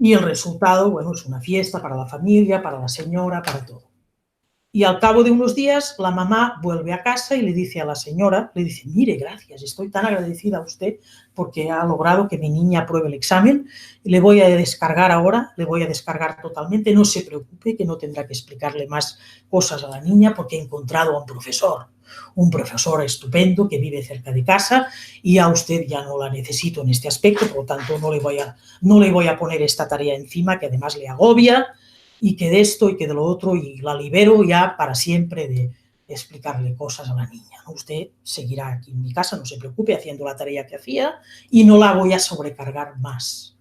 Speaker 2: Y el resultado, bueno, es una fiesta para la familia, para la señora, para todo. Y al cabo de unos días, la mamá vuelve a casa y le dice a la señora, le dice, mire, gracias, estoy tan agradecida a usted porque ha logrado que mi niña apruebe el examen. Le voy a descargar ahora, le voy a descargar totalmente, no se preocupe que no tendrá que explicarle más cosas a la niña porque he encontrado a un profesor estupendo que vive cerca de casa y a usted ya no la necesito en este aspecto, por lo tanto no le voy a poner esta tarea encima que además le agobia, y que de esto y que de lo otro, y la libero ya para siempre explicarle cosas a la niña, ¿no? Usted seguirá aquí en mi casa, no se preocupe, haciendo la tarea que hacía y no la voy a sobrecargar más.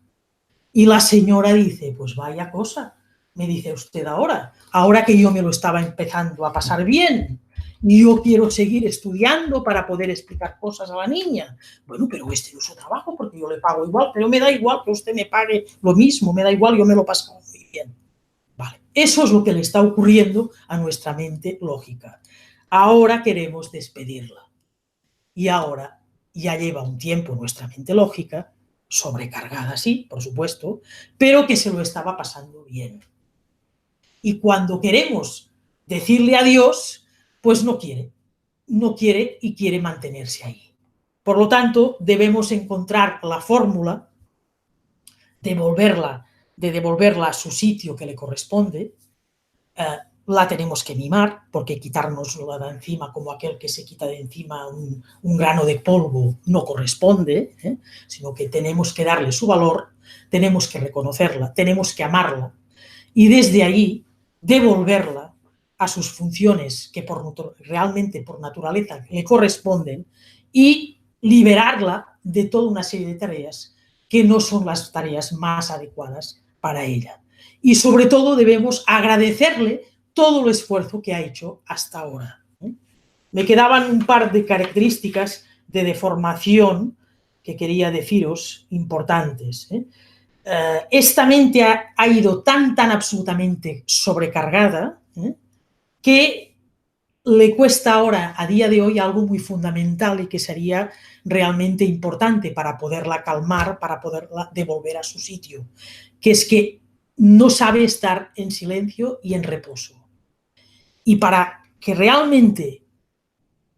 Speaker 2: Y la señora dice, pues vaya cosa, me dice usted ahora que yo me lo estaba empezando a pasar bien, y yo quiero seguir estudiando para poder explicar cosas a la niña. Bueno, pero este no es su trabajo porque yo le pago igual, pero me da igual que usted me pague lo mismo, me da igual, yo me lo paso muy bien. Vale, eso es lo que le está ocurriendo a nuestra mente lógica. Ahora queremos despedirla. Y ahora ya lleva un tiempo nuestra mente lógica, sobrecargada, sí, por supuesto, pero que se lo estaba pasando bien. Y cuando queremos decirle adiós, pues no quiere y quiere mantenerse ahí. Por lo tanto, debemos encontrar la fórmula de devolverla a su sitio que le corresponde. La tenemos que mimar, porque quitárnosla de encima como aquel que se quita de encima un grano de polvo no corresponde, sino que tenemos que darle su valor, tenemos que reconocerla, tenemos que amarla y desde allí devolverla a sus funciones que realmente por naturaleza le corresponden y liberarla de toda una serie de tareas que no son las tareas más adecuadas para ella. Y sobre todo debemos agradecerle todo el esfuerzo que ha hecho hasta ahora. Me quedaban un par de características de deformación que quería deciros importantes. Esta mente ha ido tan absolutamente sobrecargada que le cuesta ahora, a día de hoy, algo muy fundamental y que sería realmente importante para poderla calmar, para poderla devolver a su sitio, que es que no sabe estar en silencio y en reposo. Y para que realmente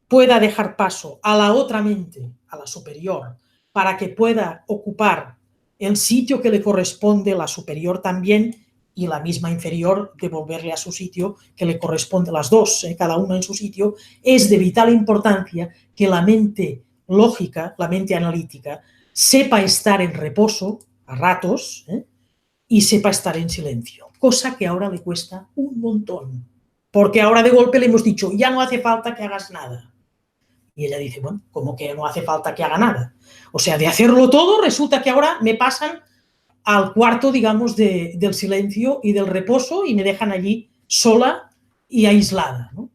Speaker 2: pueda dejar paso a la otra mente, a la superior, para que pueda ocupar el sitio que le corresponde, la superior también, y la misma inferior, devolverle a su sitio que le corresponde, las dos, cada una en su sitio, es de vital importancia que la mente lógica, la mente analítica, sepa estar en reposo a ratos y sepa estar en silencio, cosa que ahora le cuesta un montón, porque ahora de golpe le hemos dicho, ya no hace falta que hagas nada. Y ella dice, bueno, ¿cómo que no hace falta que haga nada? O sea, de hacerlo todo, resulta que ahora me pasan al cuarto, digamos, del silencio y del reposo y me dejan allí sola y aislada, ¿no?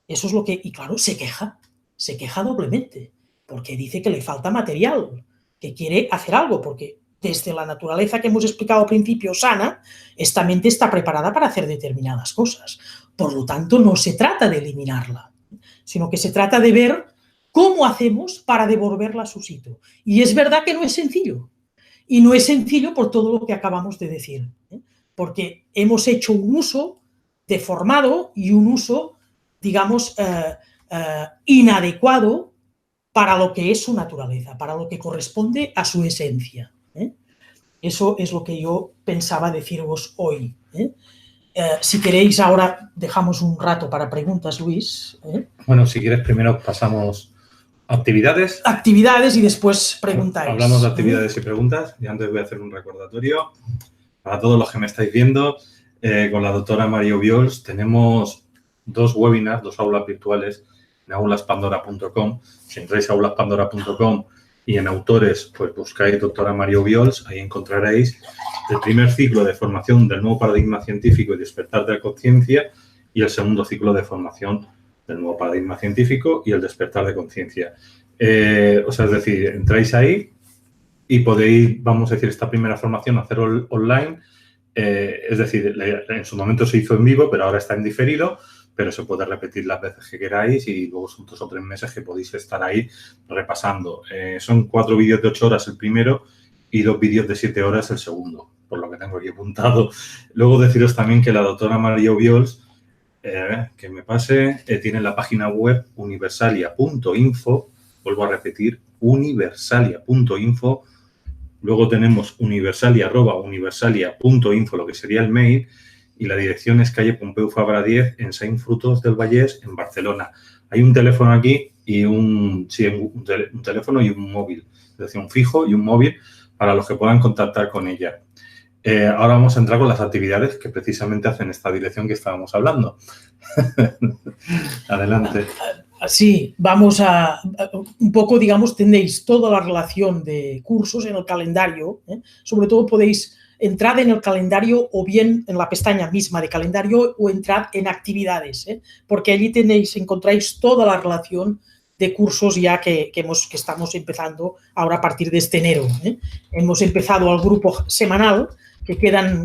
Speaker 2: Eso es lo que... Y claro, se queja doblemente, porque dice que le falta material, que quiere hacer algo, porque desde la naturaleza que hemos explicado al principio, sana, esta mente está preparada para hacer determinadas cosas. Por lo tanto, no se trata de eliminarla, sino que se trata de ver cómo hacemos para devolverla a su sitio. Y es verdad que no es sencillo. Y no es sencillo por todo lo que acabamos de decir, porque hemos hecho un uso deformado y un uso, digamos, inadecuado para lo que es su naturaleza, para lo que corresponde a su esencia. Eso es lo que yo pensaba deciros hoy. Si queréis, ahora dejamos un rato para preguntas, Luis.
Speaker 1: Bueno, si quieres, primero pasamos... ¿Actividades?
Speaker 2: Actividades y después preguntáis.
Speaker 1: Hablamos de actividades y preguntas. Y antes voy a hacer un recordatorio. Para todos los que me estáis viendo, con la doctora María Obiols tenemos 2 webinars, 2 aulas virtuales en aulaspandora.com. Si entráis a aulaspandora.com y en autores, pues buscáis doctora María Obiols, ahí encontraréis el primer ciclo de formación del nuevo paradigma científico y despertar de la conciencia y el segundo ciclo de formación del nuevo paradigma científico y el despertar de conciencia. O sea, es decir, entráis ahí y podéis, vamos a decir, esta primera formación hacerlo online. Es decir, en su momento se hizo en vivo, pero ahora está en diferido, pero se puede repetir las veces que queráis y luego son 2 o 3 meses que podéis estar ahí repasando. Son 4 vídeos de 8 horas el primero y 2 vídeos de 7 horas el segundo, por lo que tengo aquí apuntado. Luego deciros también que la doctora María Obiols, que me pase, tiene la página web universalia.info, vuelvo a repetir, universalia.info. Luego tenemos universalia@universalia.info, lo que sería el mail, y la dirección es calle Pompeu Fabra 10 en Saint Frutos del Vallès, en Barcelona. Hay un teléfono aquí y un teléfono y un móvil, es decir, un fijo y un móvil para los que puedan contactar con ella. Ahora vamos a entrar con las actividades que precisamente hacen esta dirección que estábamos hablando. Adelante.
Speaker 2: Sí, vamos a un poco, digamos, tenéis toda la relación de cursos en el calendario, ¿eh? Sobre todo podéis entrar en el calendario o bien en la pestaña misma de calendario o entrar en actividades, ¿eh? Porque allí encontráis toda la relación de cursos ya que estamos empezando ahora a partir de este enero, ¿eh? Hemos empezado al grupo semanal, que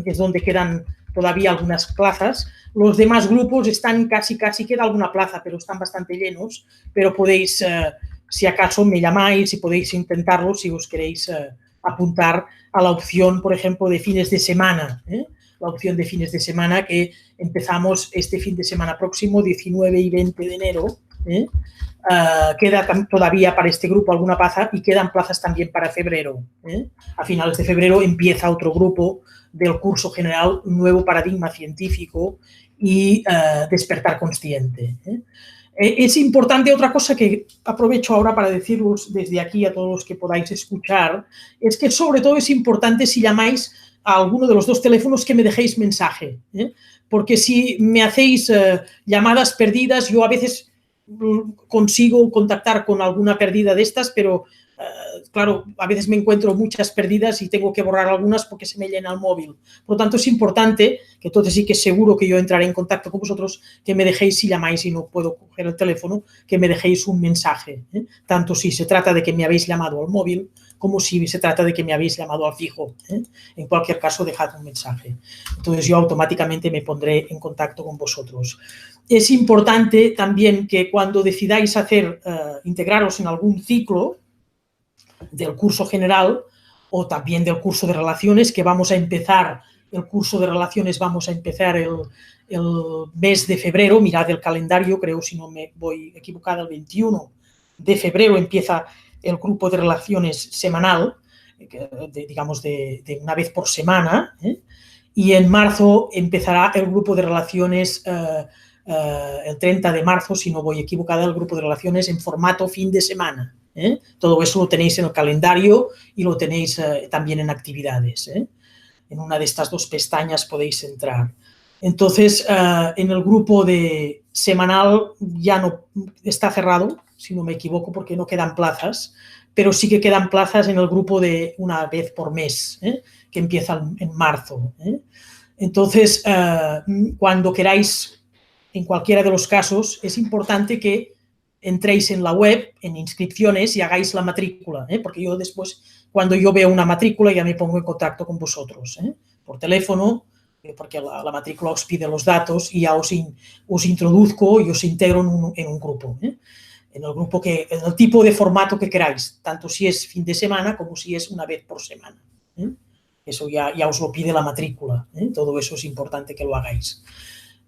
Speaker 2: es donde quedan todavía algunas plazas. Los demás grupos están casi queda alguna plaza, pero están bastante llenos, pero podéis, si acaso me llamáis y podéis intentarlo si os queréis apuntar a la opción, por ejemplo, de fines de semana, ¿eh? La opción de fines de semana que empezamos este fin de semana próximo, 19 y 20 de enero, ¿eh? Queda todavía para este grupo alguna plaza y quedan plazas también para febrero, ¿eh? A finales de febrero empieza otro grupo del curso general, Nuevo Paradigma Científico y Despertar Consciente, ¿eh? Es importante, otra cosa que aprovecho ahora para deciros desde aquí a todos los que podáis escuchar, es que sobre todo es importante si llamáis a alguno de los dos teléfonos que me dejéis mensaje, ¿eh? Porque si me hacéis llamadas perdidas, yo a veces consigo contactar con alguna perdida de estas, pero claro, a veces me encuentro muchas perdidas y tengo que borrar algunas porque se me llena el móvil. Por lo tanto, es importante, que entonces sí que seguro que yo entraré en contacto con vosotros, que me dejéis, si llamáis y no puedo coger el teléfono, que me dejéis un mensaje, ¿eh? Tanto si se trata de que me habéis llamado al móvil como si se trata de que me habéis llamado al fijo, ¿eh? En cualquier caso, dejad un mensaje. Entonces, yo automáticamente me pondré en contacto con vosotros. Es importante también que cuando decidáis integraros en algún ciclo del curso general o también del curso de relaciones, que vamos a empezar, el curso de relaciones vamos a empezar el mes de febrero, mirad el calendario, creo, si no me voy equivocada, el 21 de febrero empieza el grupo de relaciones semanal, digamos de una vez por semana, ¿eh? Y en marzo empezará el grupo de relaciones, el 30 de marzo, si no voy equivocada, el grupo de relaciones en formato fin de semana, ¿eh? Todo eso lo tenéis en el calendario y lo tenéis también en actividades, ¿eh? En una de estas dos pestañas podéis entrar. Entonces, en el grupo de semanal ya no está cerrado, si no me equivoco, porque no quedan plazas, pero sí que quedan plazas en el grupo de una vez por mes, ¿eh? Que empieza en marzo, ¿eh? Entonces, cuando queráis, en cualquiera de los casos, es importante que entréis en la web, en inscripciones y hagáis la matrícula, ¿eh? Porque yo después, cuando yo veo una matrícula, ya me pongo en contacto con vosotros, ¿eh? Por teléfono, porque la matrícula os pide los datos y ya os introduzco y os integro en un grupo, ¿eh? En el tipo de formato que queráis, tanto si es fin de semana como si es una vez por semana, ¿eh? Eso ya os lo pide la matrícula, ¿eh? Todo eso es importante que lo hagáis.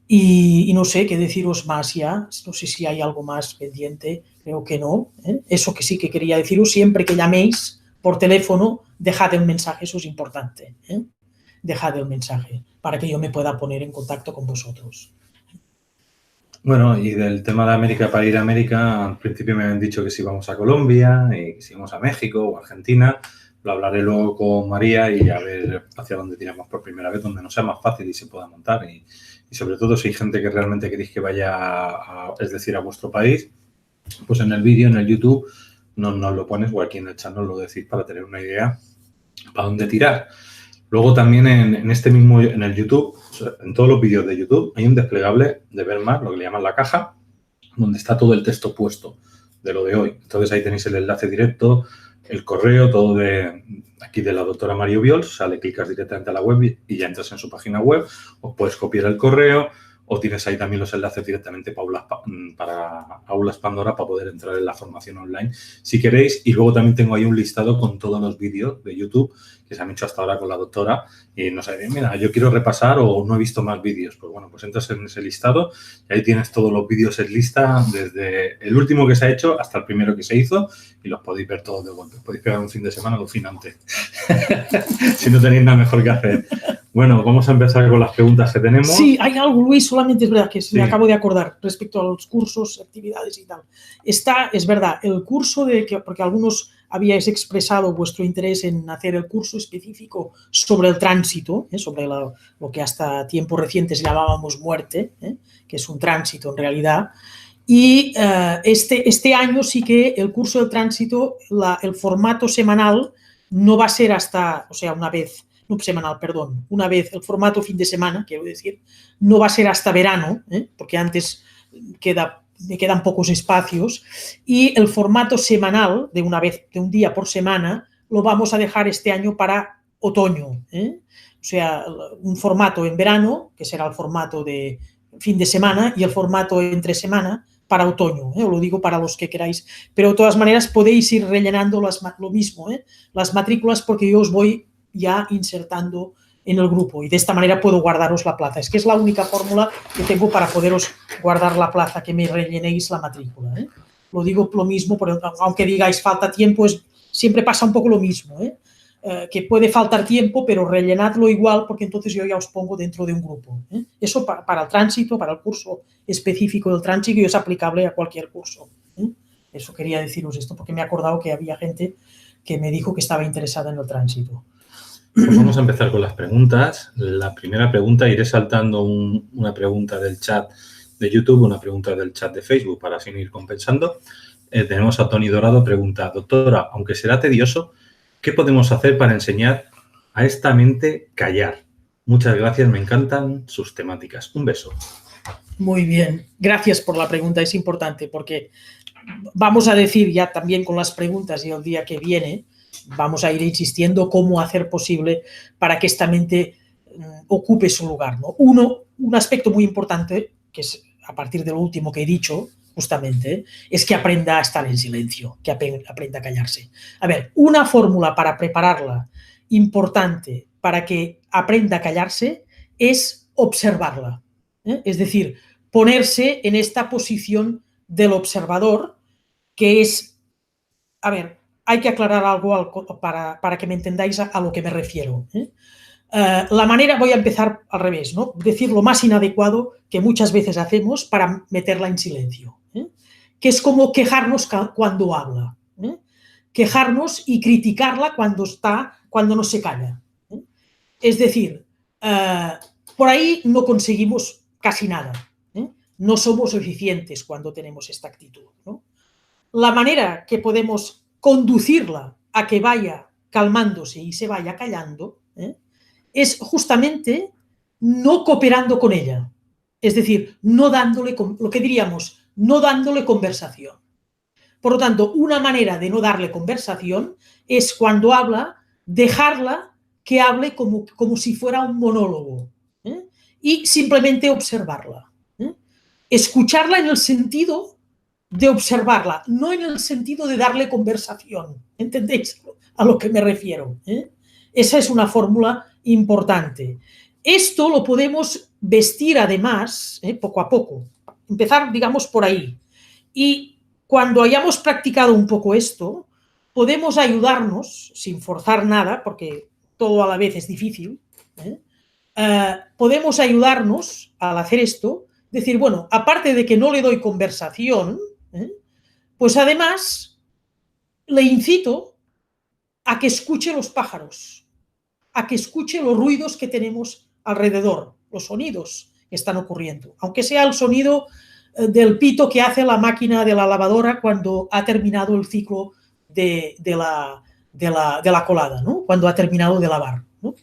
Speaker 2: Y no sé qué deciros más ya, no sé si hay algo más pendiente, creo que no, ¿eh? Eso que sí que quería deciros, siempre que llaméis por teléfono, dejad el mensaje, eso es importante, ¿eh? Dejad el mensaje para que yo me pueda poner en contacto con vosotros.
Speaker 1: Bueno, y del tema de América, para ir a América, al principio me habían dicho que si íbamos a Colombia y que si íbamos a México o Argentina. Lo hablaré luego con María y a ver hacia dónde tiramos por primera vez, donde nos sea más fácil y se pueda montar. Y sobre todo si hay gente que realmente queréis que vaya, es decir, a vuestro país, pues en el vídeo, en el YouTube, nos lo pones o aquí en el chat nos lo decís para tener una idea para dónde tirar. Luego también en este mismo, en el YouTube, en todos los vídeos de YouTube, hay un desplegable de ver más, lo que le llaman la caja, donde está todo el texto puesto de lo de hoy. Entonces ahí tenéis el enlace directo, el correo, todo de aquí de la doctora María Obiols, o sea, le clicas directamente a la web y ya entras en su página web, o puedes copiar el correo, o tienes ahí también los enlaces directamente para Aulas Pandora para poder entrar en la formación online si queréis. Y luego también tengo ahí un listado con todos los vídeos de YouTube que se han hecho hasta ahora con la doctora y no sé, mira, yo quiero repasar o no he visto más vídeos. Pues bueno, pues entras en ese listado y ahí tienes todos los vídeos en lista desde el último que se ha hecho hasta el primero que se hizo y los podéis ver todos de golpe. Podéis pegar un fin de semana alucinante si no tenéis nada mejor que hacer. Bueno, vamos a empezar con las preguntas que tenemos.
Speaker 2: Sí, hay algo, Luis, solamente es verdad que me acabo de acordar respecto a los cursos, actividades y tal. Es verdad, el curso porque algunos habíais expresado vuestro interés en hacer el curso específico sobre el tránsito, sobre lo que hasta tiempos recientes llamábamos muerte, que es un tránsito en realidad. Y este año sí que el curso del tránsito, el formato semanal no va a ser hasta, o sea, una vez el formato fin de semana, quiero decir, no va a ser hasta verano, porque antes me quedan pocos espacios, y el formato semanal, de un día por semana, lo vamos a dejar este año para otoño. O sea, un formato en verano, que será el formato de fin de semana, y el formato entre semana para otoño. Os lo digo para los que queráis. Pero de todas maneras podéis ir rellenando lo mismo, las matrículas, porque yo os voy ya insertando en el grupo y de esta manera puedo guardaros la plaza. Es que es la única fórmula que tengo para poderos guardar la plaza, que me rellenéis la matrícula. Lo digo lo mismo, aunque digáis falta tiempo, siempre pasa un poco lo mismo, que puede faltar tiempo, pero rellenadlo igual, porque entonces yo ya os pongo dentro de un grupo. Eso para el tránsito, para el curso específico del tránsito, y es aplicable a cualquier curso. Eso quería deciros esto, porque me he acordado que había gente que me dijo que estaba interesada en el tránsito.
Speaker 1: Pues vamos a empezar con las preguntas. La primera pregunta, iré saltando una pregunta del chat de YouTube, una pregunta del chat de Facebook para así ir compensando. Tenemos a Tony Dorado, pregunta: doctora, aunque será tedioso, ¿qué podemos hacer para enseñar a esta mente callar? Muchas gracias, me encantan sus temáticas. Un beso.
Speaker 2: Muy bien, gracias por la pregunta, es importante porque vamos a decir ya también con las preguntas y el día que viene vamos a ir insistiendo cómo hacer posible para que esta mente ocupe su lugar, ¿no? Un aspecto muy importante, que es a partir de lo último que he dicho, justamente, es que aprenda a estar en silencio, que aprenda a callarse. A ver, una fórmula para prepararla importante para que aprenda a callarse es observarla. Es decir, ponerse en esta posición del observador, que es, a ver, hay que aclarar algo para que me entendáis a lo que me refiero. La manera, voy a empezar al revés, ¿no? Decir lo más inadecuado que muchas veces hacemos para meterla en silencio, que es como quejarnos cuando habla, quejarnos y criticarla cuando no se calla. Es decir, por ahí no conseguimos casi nada. No somos eficientes cuando tenemos esta actitud, ¿no? La manera que podemos conducirla a que vaya calmándose y se vaya callando es justamente no cooperando con ella. Es decir, no dándole, lo que diríamos, no dándole conversación. Por lo tanto, una manera de no darle conversación es cuando habla, dejarla que hable como si fuera un monólogo y simplemente observarla. Escucharla en el sentido de observarla, no en el sentido de darle conversación. ¿Entendéis a lo que me refiero? Esa es una fórmula importante. Esto lo podemos vestir además, poco a poco. Empezar, digamos, por ahí. Y cuando hayamos practicado un poco esto, podemos ayudarnos, sin forzar nada, porque todo a la vez es difícil, podemos ayudarnos al hacer esto, decir, bueno, aparte de que no le doy conversación, pues además le incito a que escuche los pájaros, a que escuche los ruidos que tenemos alrededor, los sonidos que están ocurriendo, aunque sea el sonido del pito que hace la máquina de la lavadora cuando ha terminado el ciclo de la colada, ¿no? Cuando ha terminado de lavar, ¿no?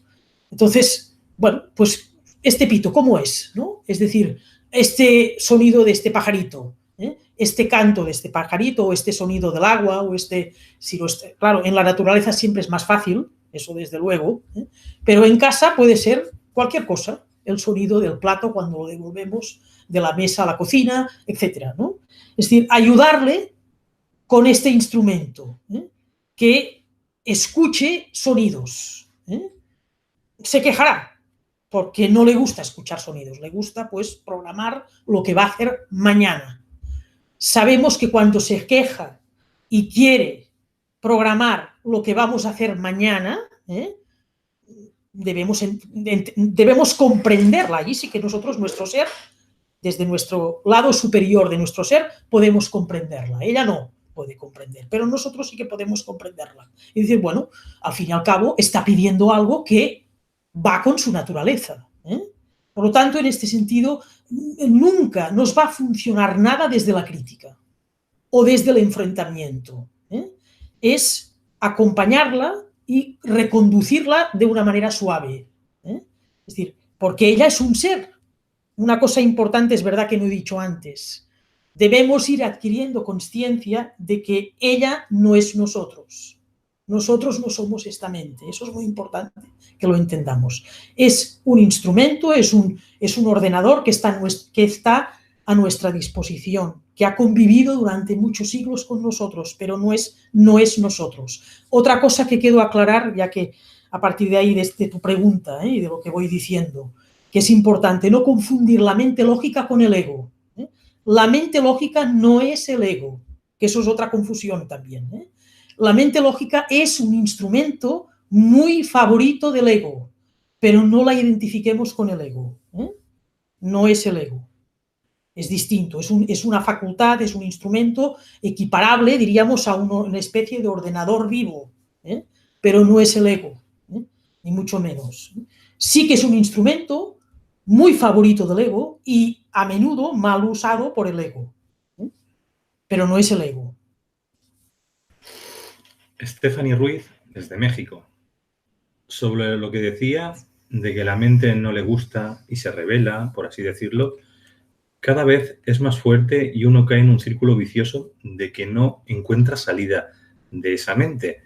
Speaker 2: Entonces, bueno, pues este pito, ¿cómo es? ¿No? Es decir, este sonido de este pajarito, este canto de este pajarito, o este sonido del agua, o claro, en la naturaleza siempre es más fácil, eso desde luego, pero en casa puede ser cualquier cosa, el sonido del plato cuando lo devolvemos de la mesa a la cocina, etcétera, ¿no? Es decir, ayudarle con este instrumento, que escuche sonidos. Se quejará porque no le gusta escuchar sonidos, le gusta pues programar lo que va a hacer mañana. Sabemos que cuando se queja y quiere programar lo que vamos a hacer mañana, debemos comprenderla. Allí sí que nosotros, nuestro ser, desde nuestro lado superior de nuestro ser, podemos comprenderla. Ella no. puede comprender, pero nosotros sí que podemos comprenderla. Y decir, bueno, al fin y al cabo está pidiendo algo que va con su naturaleza. Por lo tanto, en este sentido, nunca nos va a funcionar nada desde la crítica o desde el enfrentamiento. Es acompañarla y reconducirla de una manera suave. Es decir, porque ella es un ser. Una cosa importante, es verdad que no he dicho antes, debemos ir adquiriendo conciencia de que ella no es nosotros. Nosotros no somos esta mente. Eso es muy importante que lo entendamos. Es un instrumento, es un ordenador que está a nuestra disposición, que ha convivido durante muchos siglos con nosotros, pero no es nosotros. Otra cosa que quiero aclarar, ya que a partir de ahí, de tu pregunta y de lo que voy diciendo, que es importante no confundir la mente lógica con el ego. La mente lógica no es el ego, que eso es otra confusión también. La mente lógica es un instrumento muy favorito del ego, pero no la identifiquemos con el ego. No es el ego. Es distinto, es una facultad, es un instrumento equiparable, diríamos, a una especie de ordenador vivo, pero no es el ego, ni mucho menos. Sí que es un instrumento muy favorito del ego y a menudo mal usado por el ego, pero no es el ego.
Speaker 1: Stephanie Ruiz, desde México, sobre lo que decía de que la mente no le gusta y se revela, por así decirlo, cada vez es más fuerte y uno cae en un círculo vicioso de que no encuentra salida de esa mente.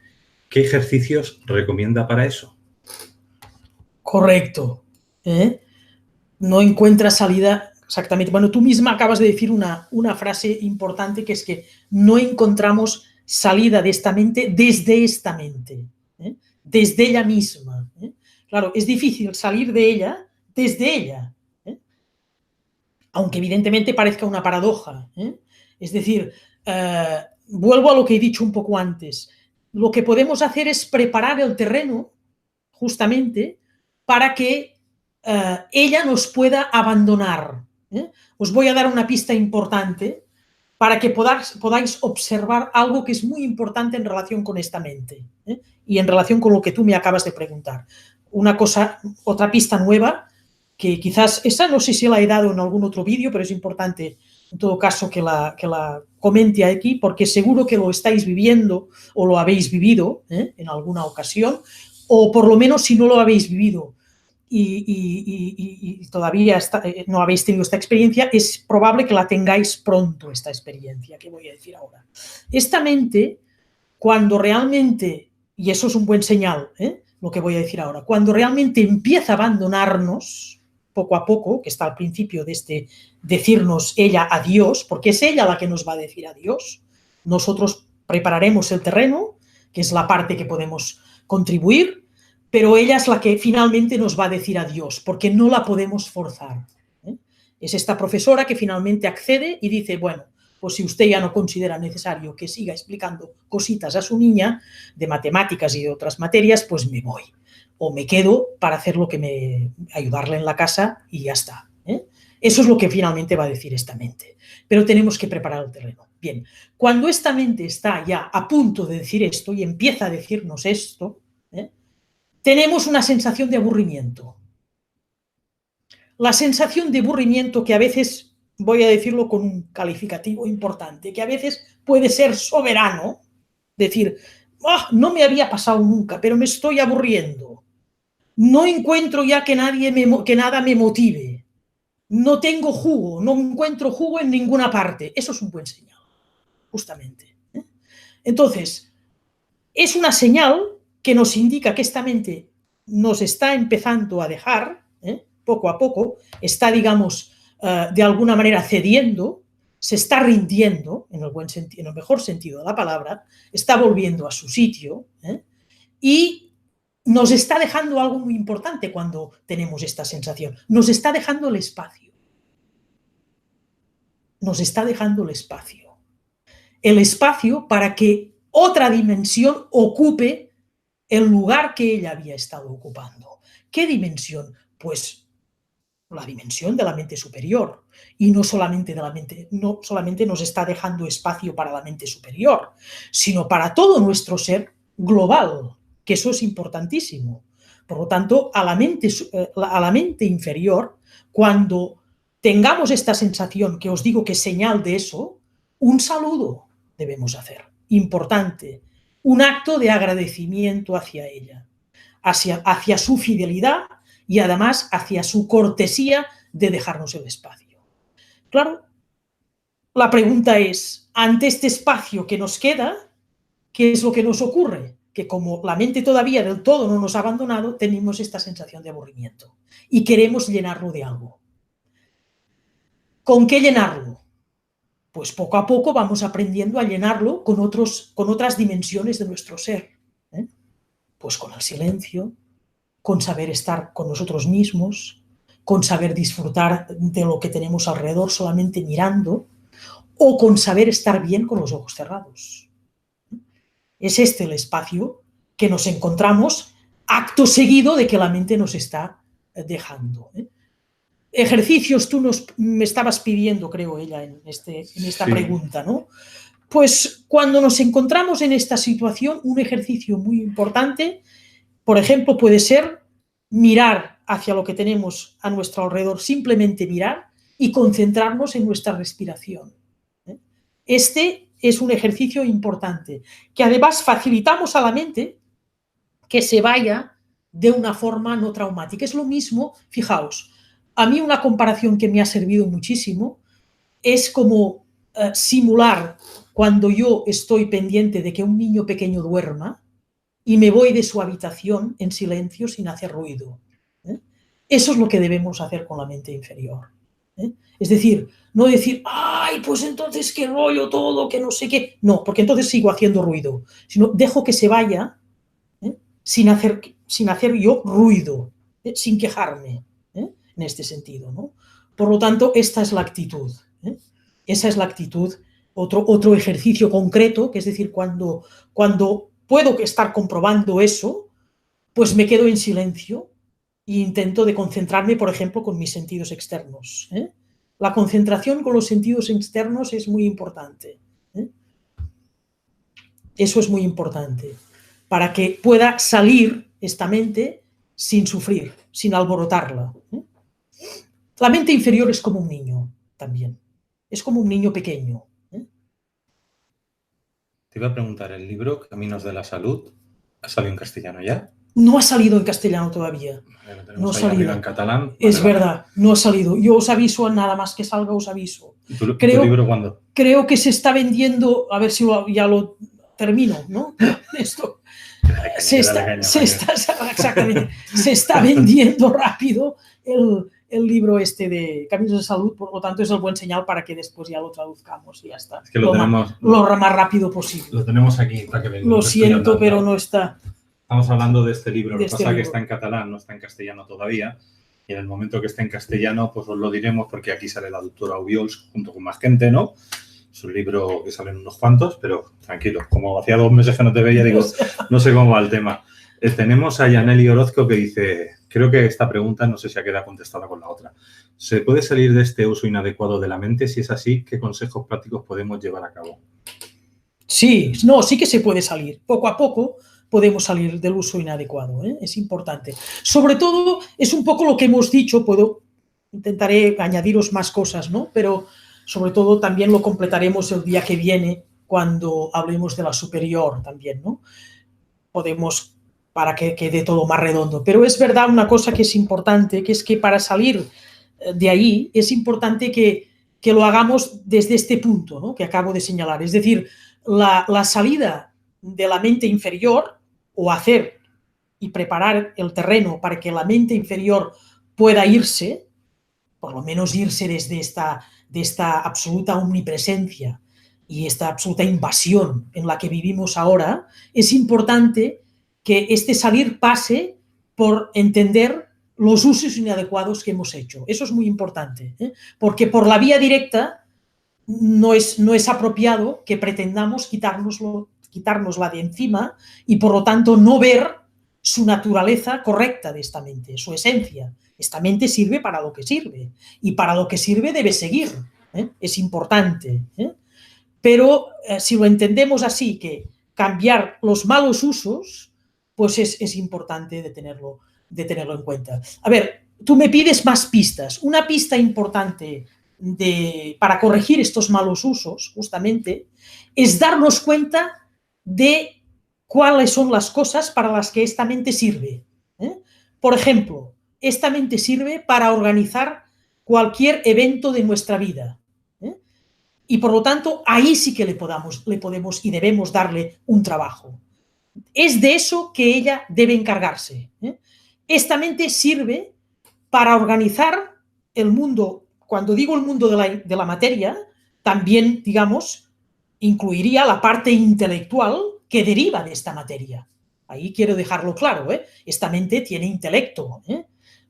Speaker 1: ¿Qué ejercicios recomienda para eso?
Speaker 2: Correcto. No encuentra salida exactamente. Bueno, tú misma acabas de decir una frase importante, que es que no encontramos salida de esta mente desde esta mente, desde ella misma. Claro, es difícil salir de ella desde ella, aunque evidentemente parezca una paradoja. Es decir, vuelvo a lo que he dicho un poco antes. Lo que podemos hacer es preparar el terreno justamente para que ella nos pueda abandonar. Os voy a dar una pista importante para que podáis observar algo que es muy importante en relación con esta mente y en relación con lo que tú me acabas de preguntar. Otra pista nueva, que quizás esa no sé si la he dado en algún otro vídeo, pero es importante en todo caso que la comente aquí, porque seguro que lo estáis viviendo o lo habéis vivido en alguna ocasión, o por lo menos si no lo habéis vivido y todavía no habéis tenido esta experiencia, es probable que la tengáis pronto, esta experiencia que voy a decir ahora. Esta mente, cuando realmente, y eso es un buen señal, lo que voy a decir ahora, cuando realmente empieza a abandonarnos poco a poco, que está al principio de este decirnos ella adiós, porque es ella la que nos va a decir adiós, nosotros prepararemos el terreno, que es la parte que podemos contribuir, pero ella es la que finalmente nos va a decir adiós, porque no la podemos forzar. Es esta profesora que finalmente accede y dice, bueno, pues si usted ya no considera necesario que siga explicando cositas a su niña de matemáticas y de otras materias, pues me voy. O me quedo para hacer ayudarle en la casa y ya está. Eso es lo que finalmente va a decir esta mente. Pero tenemos que preparar el terreno. Bien, cuando esta mente está ya a punto de decir esto y empieza a decirnos esto, tenemos una sensación de aburrimiento. La sensación de aburrimiento que a veces, voy a decirlo con un calificativo importante, que a veces puede ser soberano, decir, no me había pasado nunca, pero me estoy aburriendo. No encuentro ya que nada me motive. No tengo jugo, no encuentro jugo en ninguna parte. Eso es un buen señal, justamente. Entonces, es una señal que nos indica que esta mente nos está empezando a dejar, poco a poco, está, digamos, de alguna manera cediendo, se está rindiendo, en el mejor sentido de la palabra, está volviendo a su sitio, y nos está dejando algo muy importante cuando tenemos esta sensación. Nos está dejando el espacio. Nos está dejando el espacio. El espacio para que otra dimensión ocupe el lugar que ella había estado ocupando. ¿Qué dimensión? Pues la dimensión de la mente superior. Y no solamente nos está dejando espacio para la mente superior, sino para todo nuestro ser global, que eso es importantísimo. Por lo tanto, a la mente inferior, cuando tengamos esta sensación, que os digo que es señal de eso, un saludo debemos hacer, importante, un acto de agradecimiento hacia ella, hacia su fidelidad y además hacia su cortesía de dejarnos el espacio. Claro, la pregunta es, ante este espacio que nos queda, ¿qué es lo que nos ocurre? Que como la mente todavía del todo no nos ha abandonado, tenemos esta sensación de aburrimiento y queremos llenarlo de algo. ¿Con qué llenarlo? Pues poco a poco vamos aprendiendo a llenarlo con otras dimensiones de nuestro ser. Pues con el silencio, con saber estar con nosotros mismos, con saber disfrutar de lo que tenemos alrededor solamente mirando, o con saber estar bien con los ojos cerrados. Es este el espacio que nos encontramos acto seguido de que la mente nos está dejando. Ejercicios tú me estabas pidiendo, creo, ella, en esta pregunta, ¿no? Pues cuando nos encontramos en esta situación, un ejercicio muy importante, por ejemplo, puede ser mirar hacia lo que tenemos a nuestro alrededor, simplemente mirar y concentrarnos en nuestra respiración. Este es un ejercicio importante, que además facilitamos a la mente que se vaya de una forma no traumática. Es lo mismo, fijaos, a mí una comparación que me ha servido muchísimo es como simular cuando yo estoy pendiente de que un niño pequeño duerma y me voy de su habitación en silencio sin hacer ruido. Eso es lo que debemos hacer con la mente inferior. Es decir, no decir, ay, pues entonces qué rollo todo, que no sé qué. No, porque entonces sigo haciendo ruido, sino dejo que se vaya sin hacer yo ruido, sin quejarme, en este sentido, ¿no? Por lo tanto, esta es la actitud. Esa es la actitud. Otro ejercicio concreto, que es decir, cuando puedo estar comprobando eso, pues me quedo en silencio e intento de concentrarme, por ejemplo, con mis sentidos externos. La concentración con los sentidos externos es muy importante. Eso es muy importante, para que pueda salir esta mente sin sufrir, sin alborotarla. La mente inferior es como un niño también. Es como un niño pequeño.
Speaker 1: Te iba a preguntar, ¿el libro Caminos de la Salud ha salido en castellano ya?
Speaker 2: No ha salido en castellano todavía.
Speaker 1: Vale,
Speaker 2: No ha salido.
Speaker 1: En catalán. Vale,
Speaker 2: es verdad, no ha salido. Yo os aviso, nada más que salga os aviso.
Speaker 1: ¿Y tu libro cuándo?
Speaker 2: Creo que se está vendiendo, a ver si ya lo termino, ¿no? Esto. Se está vendiendo rápido el libro este de Caminos de Salud, por lo tanto es el buen señal para que después ya lo traduzcamos y ya está.
Speaker 1: Es que lo
Speaker 2: más rápido posible.
Speaker 1: Lo tenemos aquí para que veáis.
Speaker 2: Lo siento, pero no está.
Speaker 1: Estamos hablando de este libro, lo que pasa es que está en catalán, no está en castellano todavía, y en el momento que esté en castellano, pues os lo diremos, porque aquí sale la doctora Ubiols junto con más gente, ¿no? Es un libro que salen unos cuantos, pero tranquilo, como hacía 2 meses que no te veía, digo, no sé cómo va el tema. Tenemos a Yaneli Orozco que dice, creo que esta pregunta no sé si ha quedado contestada con la otra. ¿Se puede salir de este uso inadecuado de la mente? Si es así, ¿qué consejos prácticos podemos llevar a cabo?
Speaker 2: Sí que se puede salir. Poco a poco podemos salir del uso inadecuado. Es importante. Sobre todo, es un poco lo que hemos dicho, intentaré añadiros más cosas, ¿no? Pero sobre todo también lo completaremos el día que viene cuando hablemos de la superior también, ¿no? Podemos, para que quede todo más redondo. Pero es verdad una cosa que es importante, que es que para salir de ahí es importante que lo hagamos desde este punto, ¿no? Que acabo de señalar. Es decir, la salida de la mente inferior, o hacer y preparar el terreno para que la mente inferior pueda irse, por lo menos irse desde esta absoluta omnipresencia y esta absoluta invasión en la que vivimos ahora, es importante que este salir pase por entender los usos inadecuados que hemos hecho. Eso es muy importante, porque por la vía directa no es apropiado que pretendamos quitárnosla de encima y por lo tanto no ver su naturaleza correcta de esta mente, su esencia. Esta mente sirve para lo que sirve y para lo que sirve debe seguir. Es importante. Pero si lo entendemos así, que cambiar los malos usos, pues es importante de tenerlo en cuenta. A ver, tú me pides más pistas. Una pista importante para corregir estos malos usos, justamente, es darnos cuenta de cuáles son las cosas para las que esta mente sirve. Por ejemplo, esta mente sirve para organizar cualquier evento de nuestra vida. Y por lo tanto, ahí sí que le podemos y debemos darle un trabajo. Es de eso que ella debe encargarse. Esta mente sirve para organizar el mundo. Cuando digo el mundo de la materia, también, digamos, incluiría la parte intelectual que deriva de esta materia. Ahí quiero dejarlo claro. Esta mente tiene intelecto.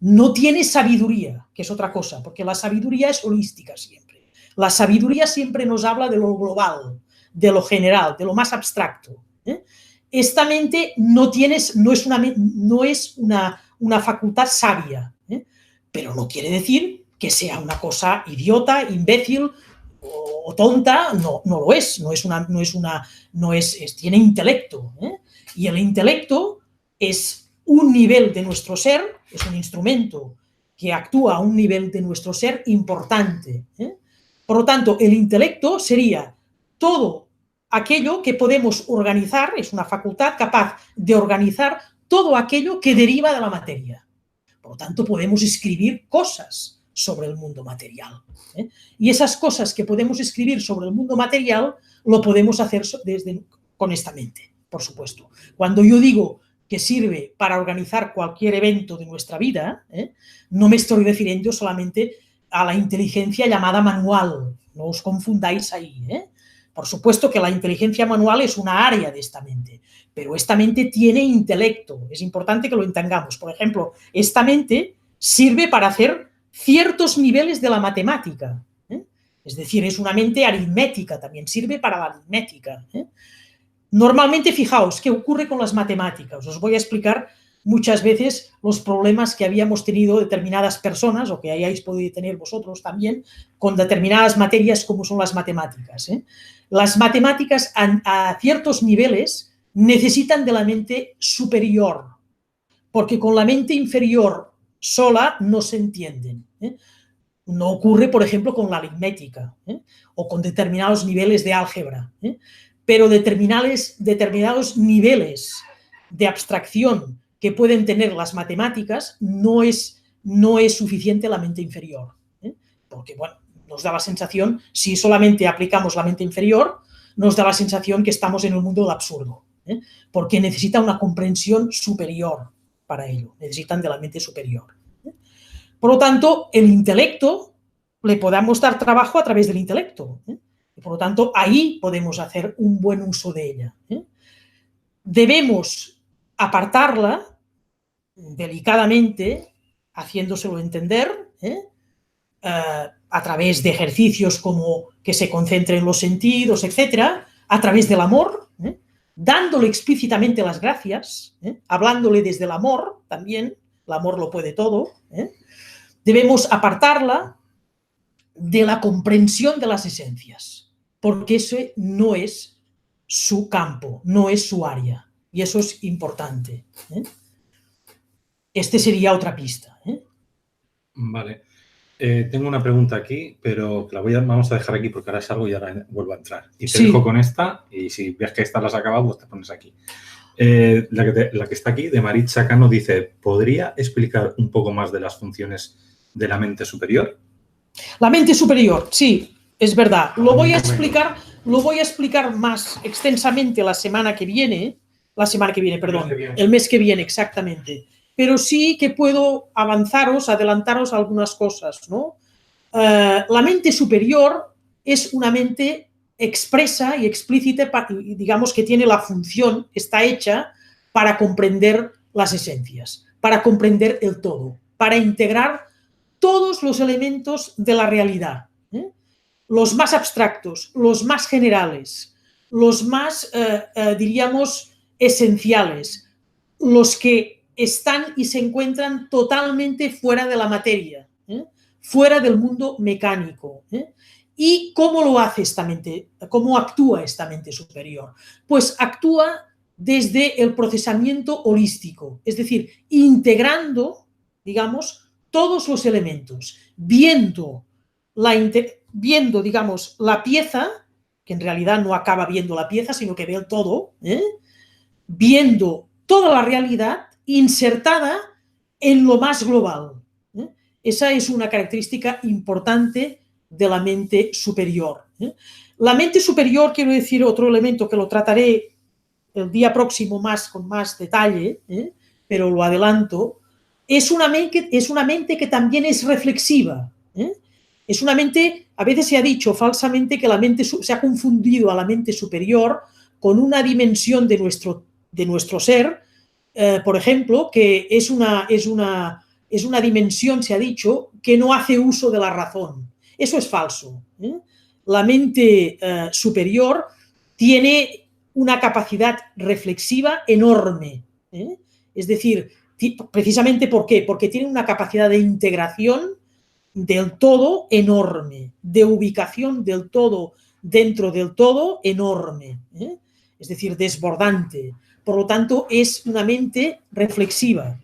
Speaker 2: No tiene sabiduría, que es otra cosa, porque la sabiduría es holística siempre. La sabiduría siempre nos habla de lo global, de lo general, de lo más abstracto. Esta mente no es una facultad sabia, pero no quiere decir que sea una cosa idiota, imbécil o tonta. No lo es. Tiene intelecto. Y el intelecto es un nivel de nuestro ser, es un instrumento que actúa a un nivel de nuestro ser importante. Por lo tanto, el intelecto sería todo aquello que podemos organizar, es una facultad capaz de organizar todo aquello que deriva de la materia. Por lo tanto, podemos escribir cosas sobre el mundo material. Y esas cosas que podemos escribir sobre el mundo material lo podemos hacer con esta mente, por supuesto. Cuando yo digo que sirve para organizar cualquier evento de nuestra vida, no me estoy refiriendo solamente a la inteligencia llamada manual. No os confundáis ahí. Por supuesto que la inteligencia manual es una área de esta mente, pero esta mente tiene intelecto. Es importante que lo entendamos. Por ejemplo, esta mente sirve para hacer ciertos niveles de la matemática. Es decir, es una mente aritmética, también sirve para la aritmética. Normalmente, fijaos, ¿qué ocurre con las matemáticas? Os voy a explicar muchas veces los problemas que habíamos tenido determinadas personas, o que hayáis podido tener vosotros también, con determinadas materias como son las matemáticas. Las matemáticas a ciertos niveles necesitan de la mente superior, porque con la mente inferior sola no se entienden. No ocurre, por ejemplo, con la aritmética o con determinados niveles de álgebra, pero determinados niveles de abstracción que pueden tener las matemáticas no es suficiente la mente inferior. Porque, bueno, nos da la sensación, si solamente aplicamos la mente inferior, nos da la sensación que estamos en el mundo del absurdo, porque necesita una comprensión superior para ello, necesitan de la mente superior. Por lo tanto, el intelecto, le podamos dar trabajo a través del intelecto. Y por lo tanto, ahí podemos hacer un buen uso de ella. Debemos apartarla delicadamente, haciéndoselo entender, a través de ejercicios como que se concentre en los sentidos, etcétera, a través del amor, dándole explícitamente las gracias, hablándole desde el amor también. El amor lo puede todo. Debemos apartarla de la comprensión de las esencias, porque ese no es su campo, no es su área, y eso es importante. Este sería otra pista.
Speaker 1: Vale. Tengo una pregunta aquí, pero la vamos a dejar aquí porque ahora salgo y ahora vuelvo a entrar. Y te dejo con esta, y si ves que esta la has acabado, pues te pones aquí. La que está aquí, de Maritza Cano, dice, ¿podría explicar un poco más de las funciones de la mente superior?
Speaker 2: La mente superior, sí, es verdad. Lo voy a explicar más extensamente el mes que viene, exactamente. Pero sí que puedo adelantaros algunas cosas, ¿no? La mente superior es una mente expresa y explícita, digamos que tiene la función, está hecha para comprender las esencias, para comprender el todo, para integrar todos los elementos de la realidad, los más abstractos, los más generales, los más, diríamos, esenciales, los que están y se encuentran totalmente fuera de la materia, fuera del mundo mecánico. ¿Y cómo lo hace esta mente? ¿Cómo actúa esta mente superior? Pues actúa desde el procesamiento holístico, es decir, integrando, digamos, todos los elementos, viendo, digamos, la pieza, que en realidad no acaba viendo la pieza, sino que ve el todo, viendo toda la realidad insertada en lo más global. Esa es una característica importante de la mente superior. La mente superior, quiero decir otro elemento que lo trataré el día próximo con más detalle, pero lo adelanto, es una mente que también es reflexiva. Es una mente, a veces se ha dicho falsamente que la mente se ha confundido a la mente superior con una dimensión de nuestro ser, por ejemplo, que es una dimensión, se ha dicho, que no hace uso de la razón. Eso es falso. La mente superior tiene una capacidad reflexiva enorme. Es decir, precisamente ¿por qué? Porque tiene una capacidad de integración del todo enorme, de ubicación del todo dentro del todo enorme, es decir, desbordante. Por lo tanto, es una mente reflexiva,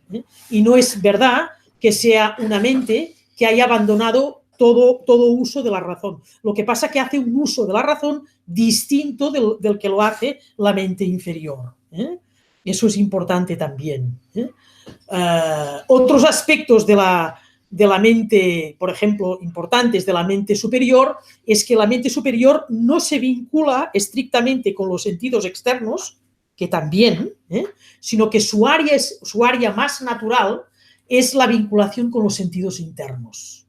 Speaker 2: y no es verdad que sea una mente que haya abandonado todo uso de la razón. Lo que pasa es que hace un uso de la razón distinto del que lo hace la mente inferior. Eso es importante también. Otros aspectos de la mente, por ejemplo, importantes de la mente superior, es que la mente superior no se vincula estrictamente con los sentidos externos, que también, sino que su área más natural es la vinculación con los sentidos internos.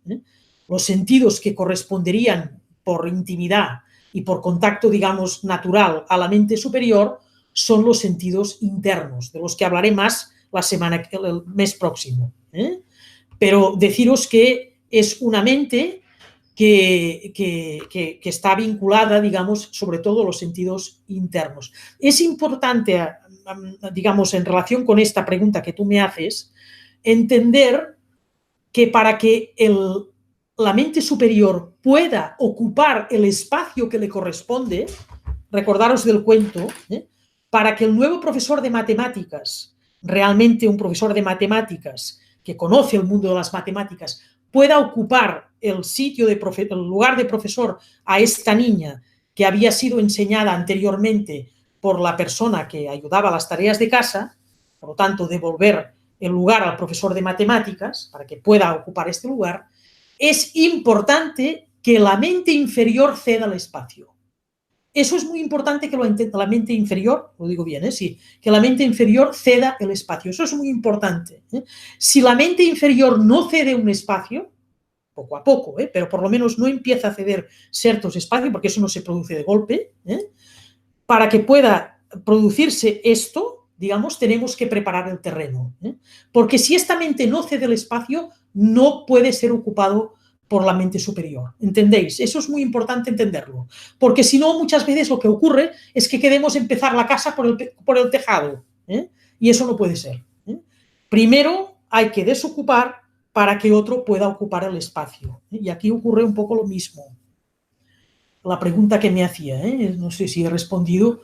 Speaker 2: Los sentidos que corresponderían por intimidad y por contacto, digamos, natural a la mente superior son los sentidos internos, de los que hablaré más el mes próximo. Pero deciros que es una mente que está vinculada, digamos, sobre todo a los sentidos internos. Es importante, digamos, en relación con esta pregunta que tú me haces, entender que para que la mente superior pueda ocupar el espacio que le corresponde, recordaros del cuento, para que el nuevo profesor de matemáticas, realmente un profesor de matemáticas que conoce el mundo de las matemáticas, pueda ocupar el lugar de profesor a esta niña que había sido enseñada anteriormente por la persona que ayudaba a las tareas de casa, por lo tanto, devolver el lugar al profesor de matemáticas para que pueda ocupar este lugar, es importante que la mente inferior ceda el espacio. Eso es muy importante, que la mente inferior, lo digo bien, sí, que la mente inferior ceda el espacio. Eso es muy importante. Si la mente inferior no cede un espacio, poco a poco, pero por lo menos no empieza a ceder ciertos espacios, porque eso no se produce de golpe, para que pueda producirse esto, digamos, tenemos que preparar el terreno. Porque si esta mente no cede el espacio, no puede ser ocupado por la mente superior. ¿Entendéis? Eso es muy importante entenderlo. Porque si no, muchas veces lo que ocurre es que queremos empezar la casa por el tejado. Y eso no puede ser. Primero hay que desocupar para que otro pueda ocupar el espacio. Y aquí ocurre un poco lo mismo. La pregunta que me hacía, no sé si he respondido.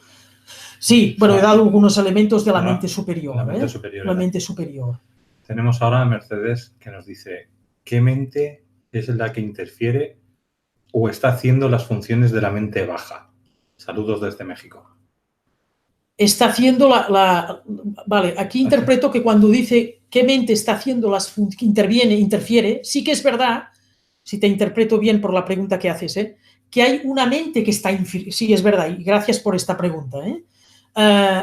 Speaker 2: Sí, bueno, he dado algunos elementos de la mente superior. La mente superior.
Speaker 1: Tenemos ahora a Mercedes que nos dice, ¿qué mente es la que interfiere o está haciendo las funciones de la mente baja? Saludos desde México.
Speaker 2: Está haciendo Vale, aquí interpreto que cuando dice qué mente está haciendo que interfiere, sí que es verdad, si te interpreto bien por la pregunta que haces, que hay una mente que está... Sí, es verdad, y gracias por esta pregunta.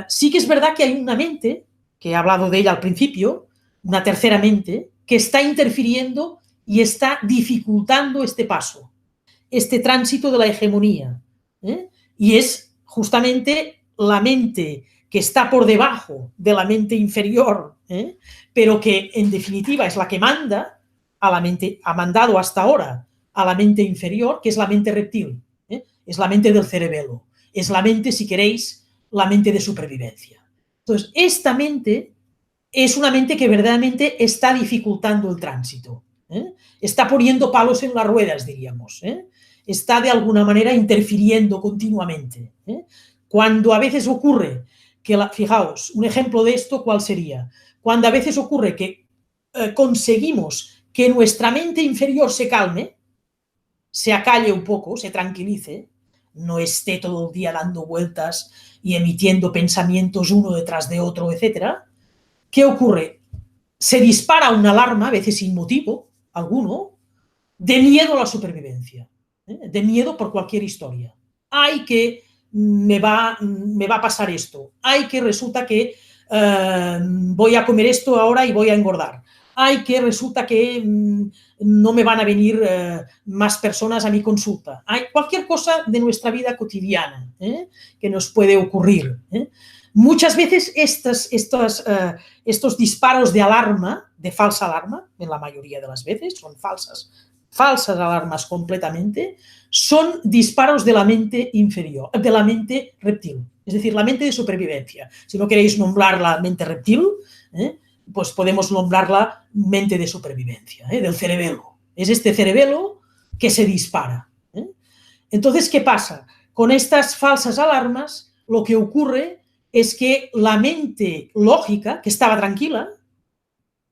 Speaker 2: Sí que es verdad que hay una mente, que he hablado de ella al principio, una tercera mente, que está interfiriendo y está dificultando este paso, este tránsito de la hegemonía. Y es justamente la mente que está por debajo de la mente inferior, pero que en definitiva es la que manda a la mente, ha mandado hasta ahora a la mente inferior, que es la mente reptil, es la mente del cerebelo, es la mente, si queréis, la mente de supervivencia. Entonces, esta mente es una mente que verdaderamente está dificultando el tránsito, está poniendo palos en las ruedas, diríamos, está de alguna manera interfiriendo continuamente. Cuando a veces ocurre que, fijaos, un ejemplo de esto, ¿cuál sería? Cuando a veces ocurre que conseguimos que nuestra mente inferior se calme, se acalle un poco, se tranquilice, no esté todo el día dando vueltas y emitiendo pensamientos uno detrás de otro, etc. ¿Qué ocurre? Se dispara una alarma, a veces sin motivo alguno, de miedo a la supervivencia, de miedo por cualquier historia. Ay, que me va a pasar esto. Ay, que resulta que voy a comer esto ahora y voy a engordar. Ay, que resulta que no me van a venir más personas a mi consulta. Hay cualquier cosa de nuestra vida cotidiana que nos puede ocurrir. Muchas veces estos disparos de alarma, de falsa alarma, en la mayoría de las veces son falsas alarmas completamente, son disparos de la mente inferior, de la mente reptil, es decir, la mente de supervivencia. Si no queréis nombrarla mente reptil, pues podemos nombrarla mente de supervivencia, del cerebelo. Es este cerebelo que se dispara. Entonces, ¿qué pasa? Con estas falsas alarmas, lo que ocurre es que la mente lógica, que estaba tranquila,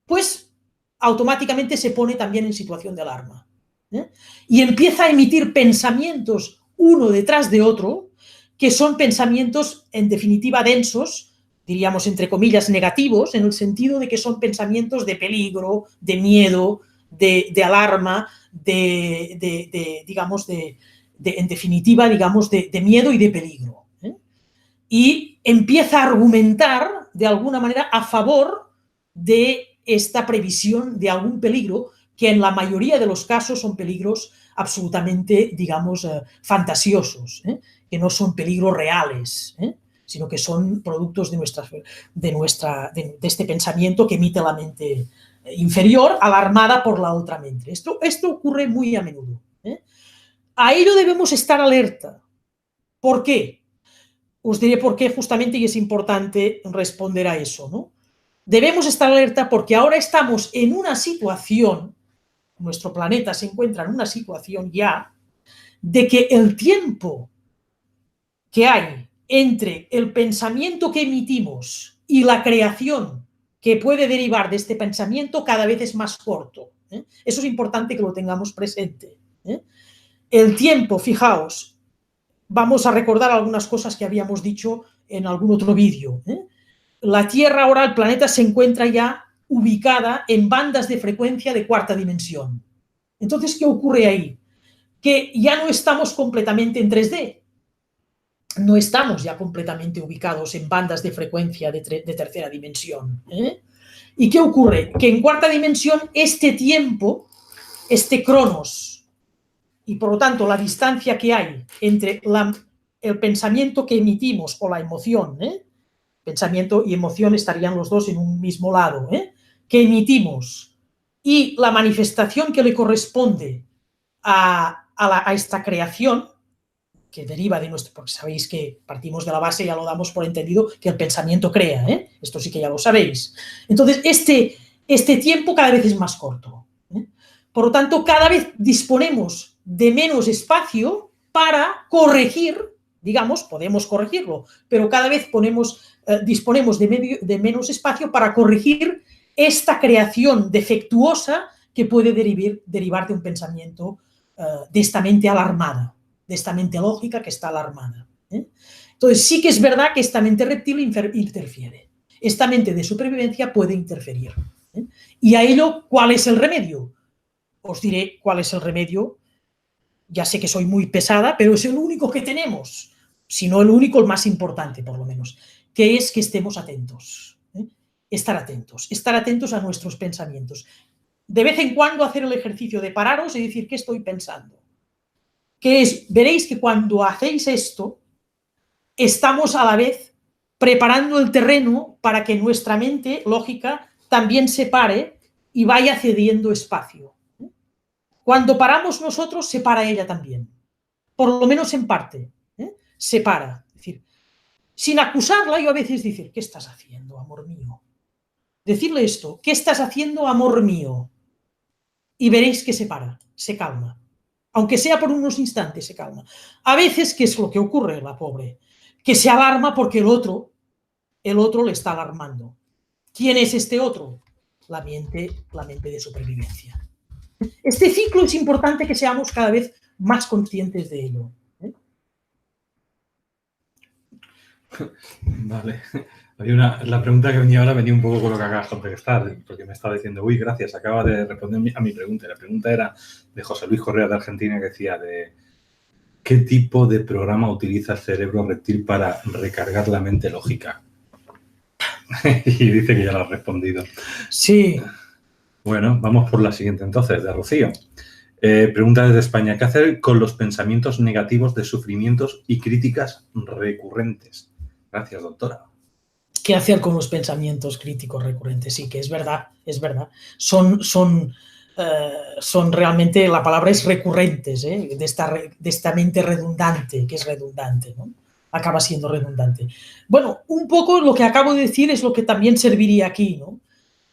Speaker 2: pues automáticamente se pone también en situación de alarma. Y empieza a emitir pensamientos uno detrás de otro, que son pensamientos en definitiva densos, diríamos entre comillas negativos, en el sentido de que son pensamientos de peligro, de miedo, de alarma, digamos, en definitiva, digamos, de miedo y de peligro. Y empieza a argumentar de alguna manera a favor de esta previsión de algún peligro, que en la mayoría de los casos son peligros absolutamente, digamos, fantasiosos, que no son peligros reales, sino que son productos de este pensamiento que emite la mente inferior, alarmada por la otra mente. Esto ocurre muy a menudo. A ello debemos estar alerta. ¿Por qué? Os diré por qué justamente, y es importante responder a eso, ¿no? Debemos estar alerta porque ahora estamos en una situación, nuestro planeta se encuentra en una situación ya, de que el tiempo que hay entre el pensamiento que emitimos y la creación que puede derivar de este pensamiento cada vez es más corto. Eso es importante que lo tengamos presente. El tiempo, fijaos, vamos a recordar algunas cosas que habíamos dicho en algún otro vídeo. La Tierra ahora, el planeta, se encuentra ya ubicada en bandas de frecuencia de cuarta dimensión. Entonces, ¿qué ocurre ahí? Que ya no estamos completamente en 3D. No estamos ya completamente ubicados en bandas de frecuencia de tercera dimensión. ¿Y qué ocurre? Que en cuarta dimensión este tiempo, este cronos, y por lo tanto la distancia que hay entre el pensamiento que emitimos o la emoción, pensamiento y emoción estarían los dos en un mismo lado, que emitimos, y la manifestación que le corresponde a esta creación, que deriva de nuestro, porque sabéis que partimos de la base, ya lo damos por entendido, que el pensamiento crea, esto sí que ya lo sabéis. Entonces, este tiempo cada vez es más corto. Por lo tanto, cada vez disponemos de menos espacio para corregir, digamos, podemos corregirlo, pero cada vez disponemos de menos espacio para corregir esta creación defectuosa que puede derivar de un pensamiento de esta mente alarmada, de esta mente lógica que está alarmada. Entonces, sí que es verdad que esta mente reptil interfiere. Esta mente de supervivencia puede interferir. Y a ello, ¿cuál es el remedio? Os diré cuál es el remedio. Ya sé que soy muy pesada, pero es el único que tenemos. Si no el único, el más importante, por lo menos. Que es que estemos atentos. Estar atentos a nuestros pensamientos. De vez en cuando hacer el ejercicio de pararos y decir, ¿qué estoy pensando? Veréis que cuando hacéis esto, estamos a la vez preparando el terreno para que nuestra mente lógica también se pare y vaya cediendo espacio. Cuando paramos nosotros, se para ella también. Por lo menos en parte. Se para. Es decir, sin acusarla, yo a veces decir, ¿qué estás haciendo, amor mío? decirle esto, ¿qué estás haciendo, amor mío? Y veréis que se para, se calma. Aunque sea por unos instantes, se calma. A veces, ¿qué es lo que ocurre, la pobre? Que se alarma porque el otro le está alarmando. ¿Quién es este otro? La mente de supervivencia. Este ciclo es importante que seamos cada vez más conscientes de ello.
Speaker 1: Vale. La pregunta que venía ahora venía un poco con lo que acabas de contestar, porque me estaba diciendo, uy, gracias, acaba de responder a mi pregunta. La pregunta era de José Luis Correa de Argentina, que decía ¿qué tipo de programa utiliza el cerebro reptil para recargar la mente lógica? Y dice que ya lo has respondido.
Speaker 2: Sí.
Speaker 1: Bueno, vamos por la siguiente entonces, de Rocío. Pregunta desde España, ¿qué hacer con los pensamientos negativos de sufrimientos y críticas recurrentes? Gracias, doctora.
Speaker 2: ¿Qué hacer con los pensamientos críticos recurrentes? Sí, que es verdad, es verdad. Son realmente, la palabra es recurrentes, de esta mente redundante, que es redundante, ¿no? Acaba siendo redundante. Bueno, un poco lo que acabo de decir es lo que también serviría aquí, ¿no?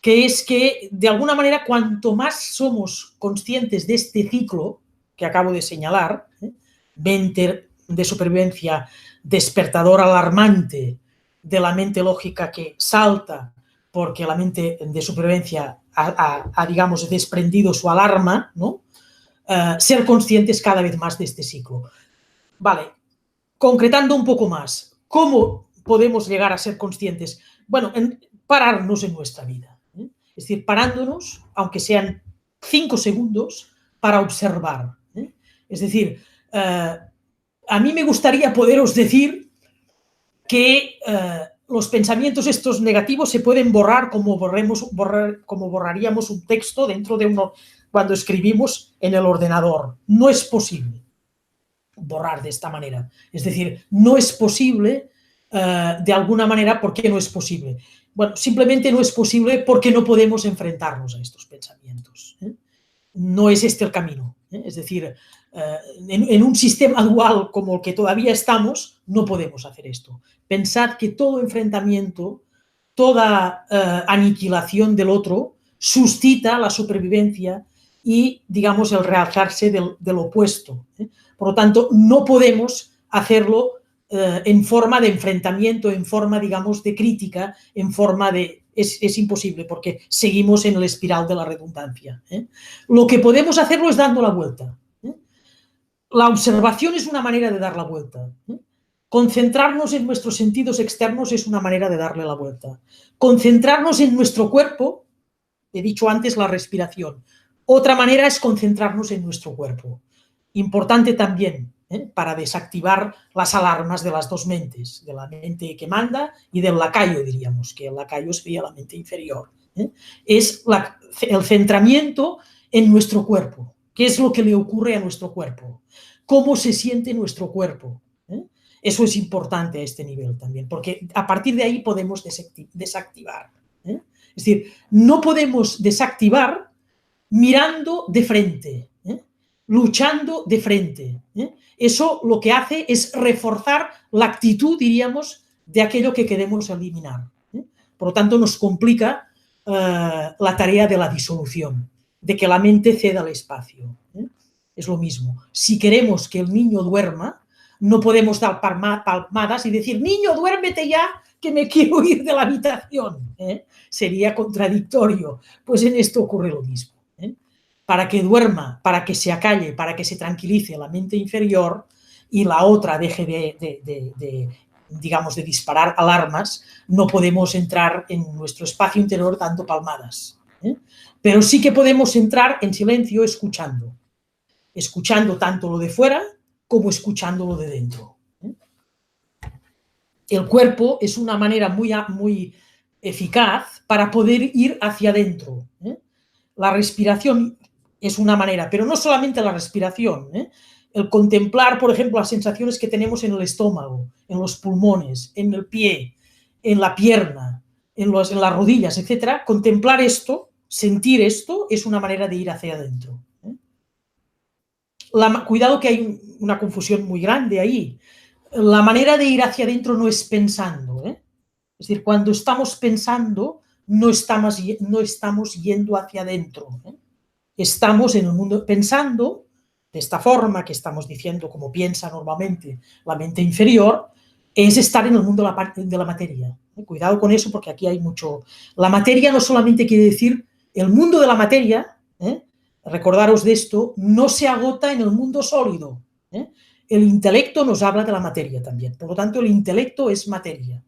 Speaker 2: Que es que, de alguna manera, cuanto más somos conscientes de este ciclo que acabo de señalar, mente de supervivencia, despertador alarmante, de la mente lógica que salta porque la mente de supervivencia ha digamos, desprendido su alarma, ¿no? Ser conscientes cada vez más de este ciclo. Vale, concretando un poco más, ¿cómo podemos llegar a ser conscientes? Bueno, pararnos en nuestra vida. Es decir, parándonos, aunque sean 5 segundos, para observar. Es decir, a mí me gustaría poderos decir que los pensamientos estos negativos se pueden borrar como borraríamos un texto dentro de cuando escribimos en el ordenador. No es posible borrar de esta manera. Es decir, no es posible de alguna manera. ¿Por qué no es posible? Bueno, simplemente no es posible porque no podemos enfrentarnos a estos pensamientos. No es este el camino. Es decir, en un sistema dual como el que todavía estamos, no podemos hacer esto. Pensad que todo enfrentamiento, toda aniquilación del otro suscita la supervivencia y, digamos, el realzarse del opuesto. Por lo tanto, no podemos hacerlo en forma de enfrentamiento, en forma, digamos, de crítica, en forma de... Es imposible porque seguimos en el espiral de la redundancia. Lo que podemos hacerlo es dando la vuelta. La observación es una manera de dar la vuelta. Concentrarnos en nuestros sentidos externos es una manera de darle la vuelta. Concentrarnos en nuestro cuerpo, he dicho antes la respiración. Otra manera es concentrarnos en nuestro cuerpo. Importante también, para desactivar las alarmas de las dos mentes, de la mente que manda y del lacayo, diríamos, que el lacayo sería la mente inferior. Es el centramiento en nuestro cuerpo. ¿Qué es lo que le ocurre a nuestro cuerpo? ¿Cómo se siente nuestro cuerpo? Eso es importante a este nivel también, porque a partir de ahí podemos desactivar. Es decir, no podemos desactivar mirando de frente, luchando de frente. Eso lo que hace es reforzar la actitud, diríamos, de aquello que queremos eliminar. Por lo tanto, nos complica la tarea de la disolución, de que la mente ceda el espacio. Es lo mismo. Si queremos que el niño duerma, no podemos dar palmadas y decir, niño, duérmete ya, que me quiero ir de la habitación. Sería contradictorio. Pues en esto ocurre lo mismo. Para que duerma, para que se acalle, para que se tranquilice la mente inferior y la otra deje digamos, de disparar alarmas, no podemos entrar en nuestro espacio interior dando palmadas. Pero sí que podemos entrar en silencio escuchando tanto lo de fuera como escuchando lo de dentro. El cuerpo es una manera muy eficaz para poder ir hacia adentro. La respiración es una manera, pero no solamente la respiración. El contemplar, por ejemplo, las sensaciones que tenemos en el estómago, en los pulmones, en el pie, en la pierna, en las rodillas, etc. Contemplar esto, sentir esto, es una manera de ir hacia adentro. Cuidado que hay una confusión muy grande ahí. La manera de ir hacia adentro no es pensando. Es decir, cuando estamos pensando, no estamos yendo hacia adentro. Estamos en el mundo pensando de esta forma que estamos diciendo, como piensa normalmente la mente inferior, es estar en el mundo de la materia. Cuidado con eso, porque aquí hay mucho... La materia no solamente quiere decir el mundo de la materia, recordaros de esto, no se agota en el mundo sólido. El intelecto nos habla de la materia también. Por lo tanto, el intelecto es materia.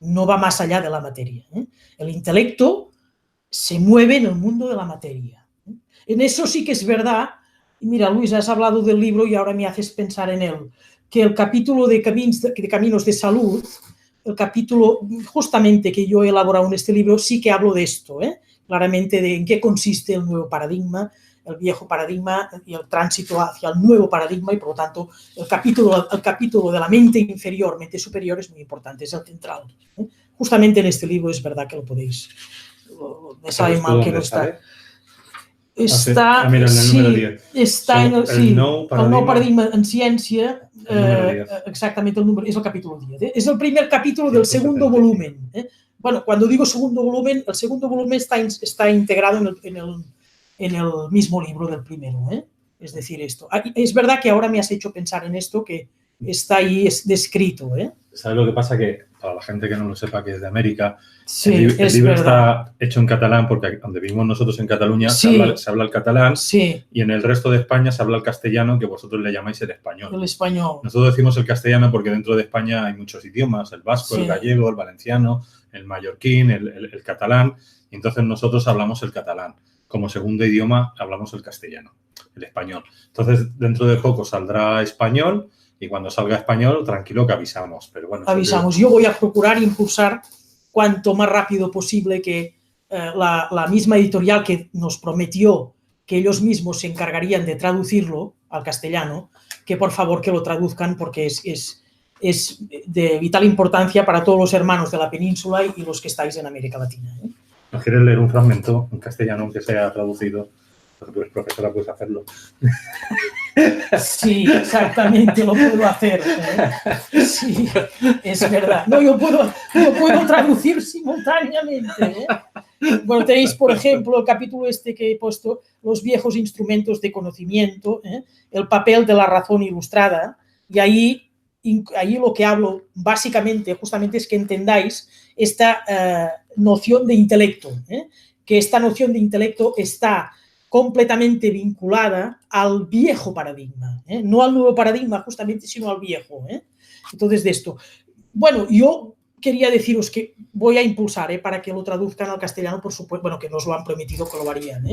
Speaker 2: No va más allá de la materia. El intelecto se mueve en el mundo de la materia. En eso sí que es verdad. Mira, Luis, has hablado del libro y ahora me haces pensar en él, que el capítulo de Caminos de Salud, el capítulo justamente que yo he elaborado en este libro, sí que hablo de esto, claramente de en qué consiste el nuevo paradigma, el viejo paradigma y el tránsito hacia el nuevo paradigma, y por lo tanto el capítulo de la mente inferior, mente superior es muy importante, es el central. Justamente en este libro es verdad que lo podéis... Me sabe mal que no está...
Speaker 1: Está, mira, en el número 10.
Speaker 2: Está en el nou paradigma en ciència, exactamente el número, es el capítulo 10. Es el primer capítulo del segundo volumen. Bueno, cuando digo segundo volumen, el segundo volumen está integrado en el mismo libro del primero. Es decir, esto. Es verdad que ahora me has hecho pensar en esto, que está ahí descrito.
Speaker 1: ¿Sabes lo que pasa? Que para la gente que no lo sepa, que es de América,
Speaker 2: sí,
Speaker 1: el libro está hecho en catalán, porque donde vivimos nosotros en Cataluña
Speaker 2: sí,
Speaker 1: se habla el catalán,
Speaker 2: sí,
Speaker 1: y en el resto de España se habla el castellano, que vosotros le llamáis el español.
Speaker 2: El español.
Speaker 1: Nosotros decimos el castellano porque dentro de España hay muchos idiomas, el vasco,
Speaker 2: sí,
Speaker 1: el gallego, el valenciano, el mallorquín, el catalán, y entonces nosotros hablamos el catalán. Como segundo idioma hablamos el castellano, el español. Entonces, dentro de poco saldrá español, y cuando salga español, tranquilo que avisamos. Pero bueno,
Speaker 2: avisamos. Yo voy a procurar impulsar cuanto más rápido posible que la misma editorial que nos prometió que ellos mismos se encargarían de traducirlo al castellano, que por favor que lo traduzcan, porque es de vital importancia para todos los hermanos de la península y los que estáis en América Latina.
Speaker 1: ¿No quieres leer un fragmento en castellano, aunque sea traducido? Porque tú eres profesora, puedes hacerlo.
Speaker 2: Sí, exactamente, lo puedo hacer. Sí, es verdad. No, yo puedo traducir simultáneamente. Bueno, tenéis, por ejemplo, el capítulo este que he puesto, los viejos instrumentos de conocimiento, el papel de la razón ilustrada, y ahí lo que hablo básicamente, justamente, es que entendáis esta noción de intelecto, que esta noción de intelecto está completamente vinculada al viejo paradigma, no al nuevo paradigma justamente, sino al viejo. Entonces, de esto. Bueno, yo quería deciros que voy a impulsar para que lo traduzcan al castellano, por supuesto, bueno, que nos lo han prometido que lo harían,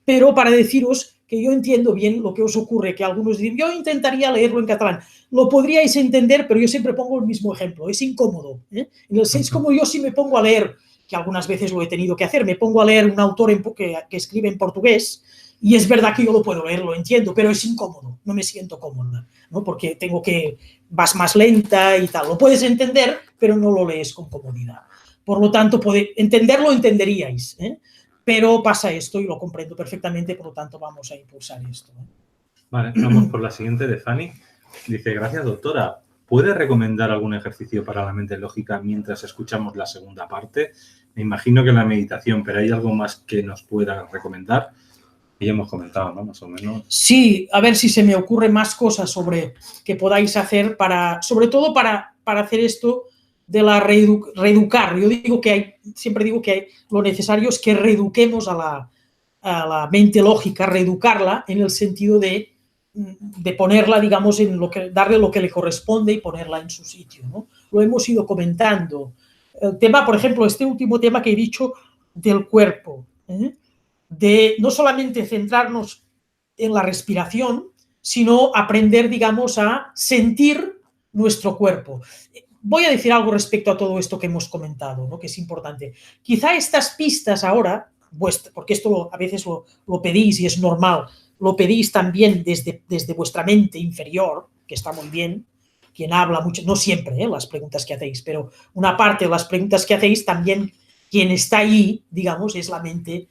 Speaker 2: pero para deciros que yo entiendo bien lo que os ocurre, que algunos dicen, yo intentaría leerlo en catalán. Lo podríais entender, pero yo siempre pongo el mismo ejemplo, es incómodo. Es como yo si me pongo a leer, que algunas veces lo he tenido que hacer, me pongo a leer un autor que escribe en portugués, y es verdad que yo lo puedo leer, lo entiendo, pero es incómodo, no me siento cómoda, ¿no? Porque vas más lenta y tal. Lo puedes entender, pero no lo lees con comodidad. Por lo tanto, entenderlo entenderíais, pero pasa esto y lo comprendo perfectamente, por lo tanto vamos a impulsar esto.
Speaker 1: Vale, vamos por la siguiente de Fanny. Dice, gracias doctora, ¿puede recomendar algún ejercicio para la mente lógica mientras escuchamos la segunda parte? Me imagino que la meditación, pero ¿hay algo más que nos pueda recomendar? Y ya hemos comentado, ¿no? Más o menos. Sí,
Speaker 2: a ver si se me ocurre más cosas sobre que podáis hacer sobre todo para hacer esto de la reeducar. Yo siempre digo que lo necesario es que reeduquemos a la mente lógica, reeducarla en el sentido de ponerla, digamos, darle lo que le corresponde y ponerla en su sitio, ¿no? Lo hemos ido comentando. El tema, por ejemplo, este último tema que he dicho del cuerpo, de no solamente centrarnos en la respiración, sino aprender, digamos, a sentir nuestro cuerpo. Voy a decir algo respecto a todo esto que hemos comentado, ¿no? Que es importante. Quizá estas pistas ahora, porque esto a veces lo pedís y es normal, lo pedís también desde vuestra mente inferior, que está muy bien, quien habla mucho, no siempre las preguntas que hacéis, pero una parte de las preguntas que hacéis también, quien está ahí, digamos, es la mente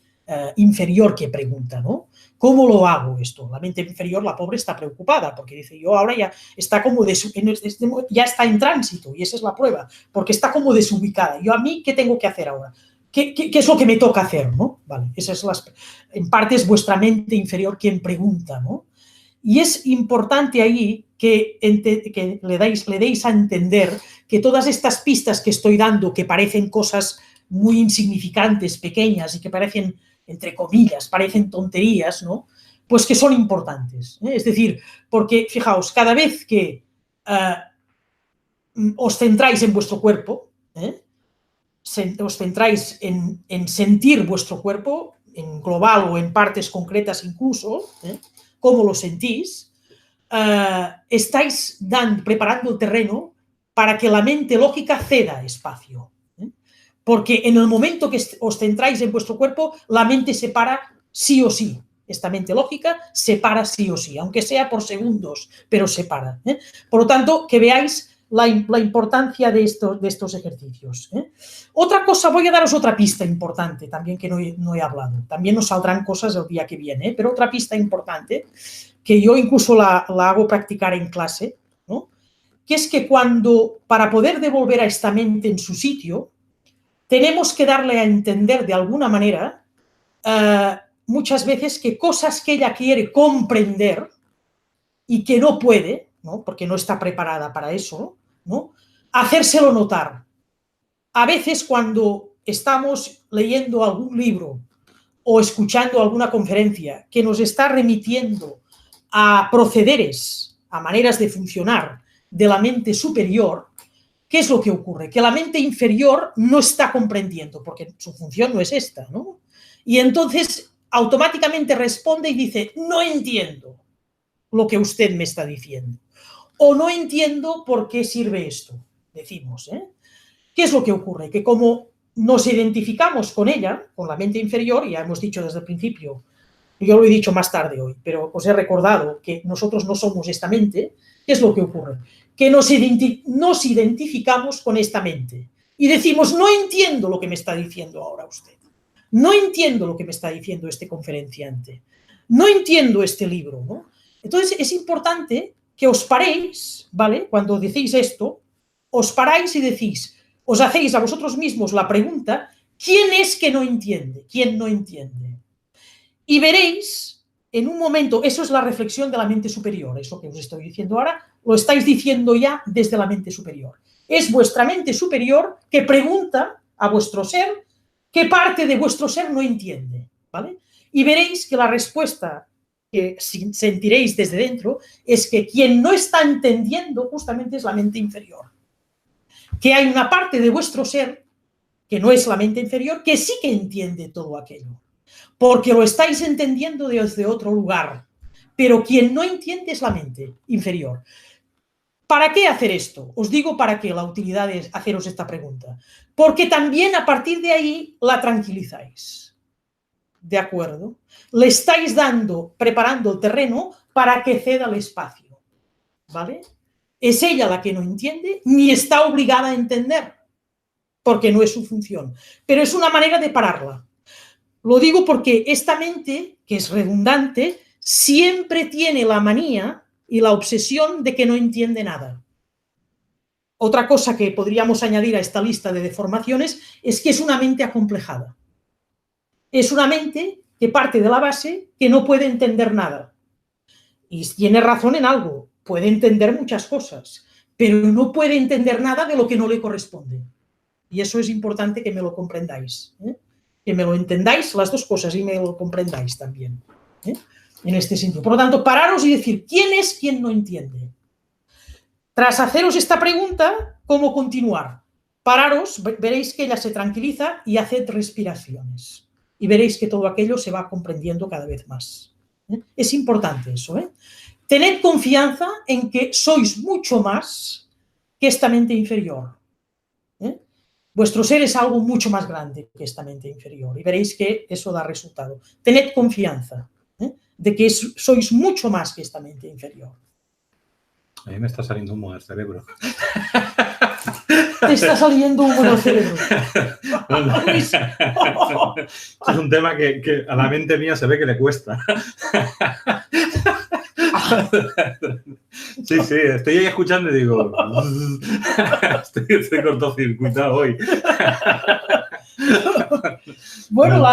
Speaker 2: inferior que pregunta, ¿no? ¿Cómo lo hago esto? La mente inferior, la pobre, está preocupada porque dice, yo ahora ya está como ya está en tránsito y esa es la prueba, porque está como desubicada. Yo a mí, ¿qué tengo que hacer ahora? ¿qué es lo que me toca hacer, ¿no? Vale, en parte es vuestra mente inferior quien pregunta, ¿no? Y es importante ahí que le deis a entender que todas estas pistas que estoy dando, que parecen cosas muy insignificantes, pequeñas y que parecen, entre comillas, parecen tonterías, ¿no? Pues que son importantes, ¿eh? Es decir, porque, fijaos, cada vez que os centráis en vuestro cuerpo, os centráis en sentir vuestro cuerpo, en global o en partes concretas incluso, cómo lo sentís, estáis preparando el terreno para que la mente lógica ceda espacio. Porque en el momento que os centráis en vuestro cuerpo, la mente se para sí o sí. Esta mente lógica se para sí o sí, aunque sea por segundos, pero se para. Por lo tanto, que veáis la importancia de estos ejercicios. Otra cosa, voy a daros otra pista importante también que no he hablado. También nos saldrán cosas el día que viene, pero otra pista importante que yo incluso la hago practicar en clase, ¿no? Que es que para poder devolver a esta mente en su sitio, tenemos que darle a entender de alguna manera muchas veces que cosas que ella quiere comprender y que no puede, ¿no? Porque no está preparada para eso, ¿no? Hacérselo notar. A veces cuando estamos leyendo algún libro o escuchando alguna conferencia que nos está remitiendo a procederes, a maneras de funcionar de la mente superior, ¿qué es lo que ocurre? Que la mente inferior no está comprendiendo, porque su función no es esta, ¿no? Y entonces automáticamente responde y dice, no entiendo lo que usted me está diciendo. O no entiendo por qué sirve esto, decimos, ¿Qué es lo que ocurre? Que como nos identificamos con ella, con la mente inferior, ya hemos dicho desde el principio, yo lo he dicho más tarde hoy, pero os he recordado que nosotros no somos esta mente, ¿qué es lo que ocurre? Que nos identificamos con esta mente y decimos, no entiendo lo que me está diciendo ahora usted, no entiendo lo que me está diciendo este conferenciante, no entiendo este libro, ¿no? Entonces es importante que os paréis, ¿vale? Cuando decís esto, os paráis y decís, os hacéis a vosotros mismos la pregunta, ¿quién es que no entiende? ¿Quién no entiende? Y veréis, en un momento, eso es la reflexión de la mente superior, eso que os estoy diciendo ahora, lo estáis diciendo ya desde la mente superior. Es vuestra mente superior que pregunta a vuestro ser qué parte de vuestro ser no entiende, ¿vale? Y veréis que la respuesta que sentiréis desde dentro es que quien no está entendiendo justamente es la mente inferior. Que hay una parte de vuestro ser, que no es la mente inferior, que sí que entiende todo aquello. Porque lo estáis entendiendo desde otro lugar. Pero quien no entiende es la mente inferior. ¿Para qué hacer esto? Os digo para qué la utilidad es haceros esta pregunta. Porque también a partir de ahí la tranquilizáis. ¿De acuerdo? Le estáis preparando el terreno para que ceda el espacio. ¿Vale? Es ella la que no entiende, ni está obligada a entender, porque no es su función. Pero es una manera de pararla. Lo digo porque esta mente, que es redundante, siempre tiene la manía y la obsesión de que no entiende nada. Otra cosa que podríamos añadir a esta lista de deformaciones es que es una mente acomplejada. Es una mente que parte de la base que no puede entender nada. Y tiene razón en algo, puede entender muchas cosas, pero no puede entender nada de lo que no le corresponde. Y eso es importante que me lo comprendáis, que me lo entendáis las dos cosas y me lo comprendáis también, en este sentido. Por lo tanto, pararos y decir, ¿quién es quien no entiende? Tras haceros esta pregunta, ¿cómo continuar? Pararos, veréis que ella se tranquiliza y haced respiraciones. Y veréis que todo aquello se va comprendiendo cada vez más. Es importante eso, Tened confianza en que sois mucho más que esta mente inferior. Vuestro ser es algo mucho más grande que esta mente inferior y veréis que eso da resultado. Tened confianza de que sois mucho más que esta mente inferior.
Speaker 1: A mí me está saliendo humo del cerebro.
Speaker 2: Te está saliendo humo del cerebro.
Speaker 1: Es un tema que a la mente mía se ve que le cuesta. Sí, estoy ahí escuchando y digo, estoy cortocircuitado hoy.
Speaker 2: Bueno,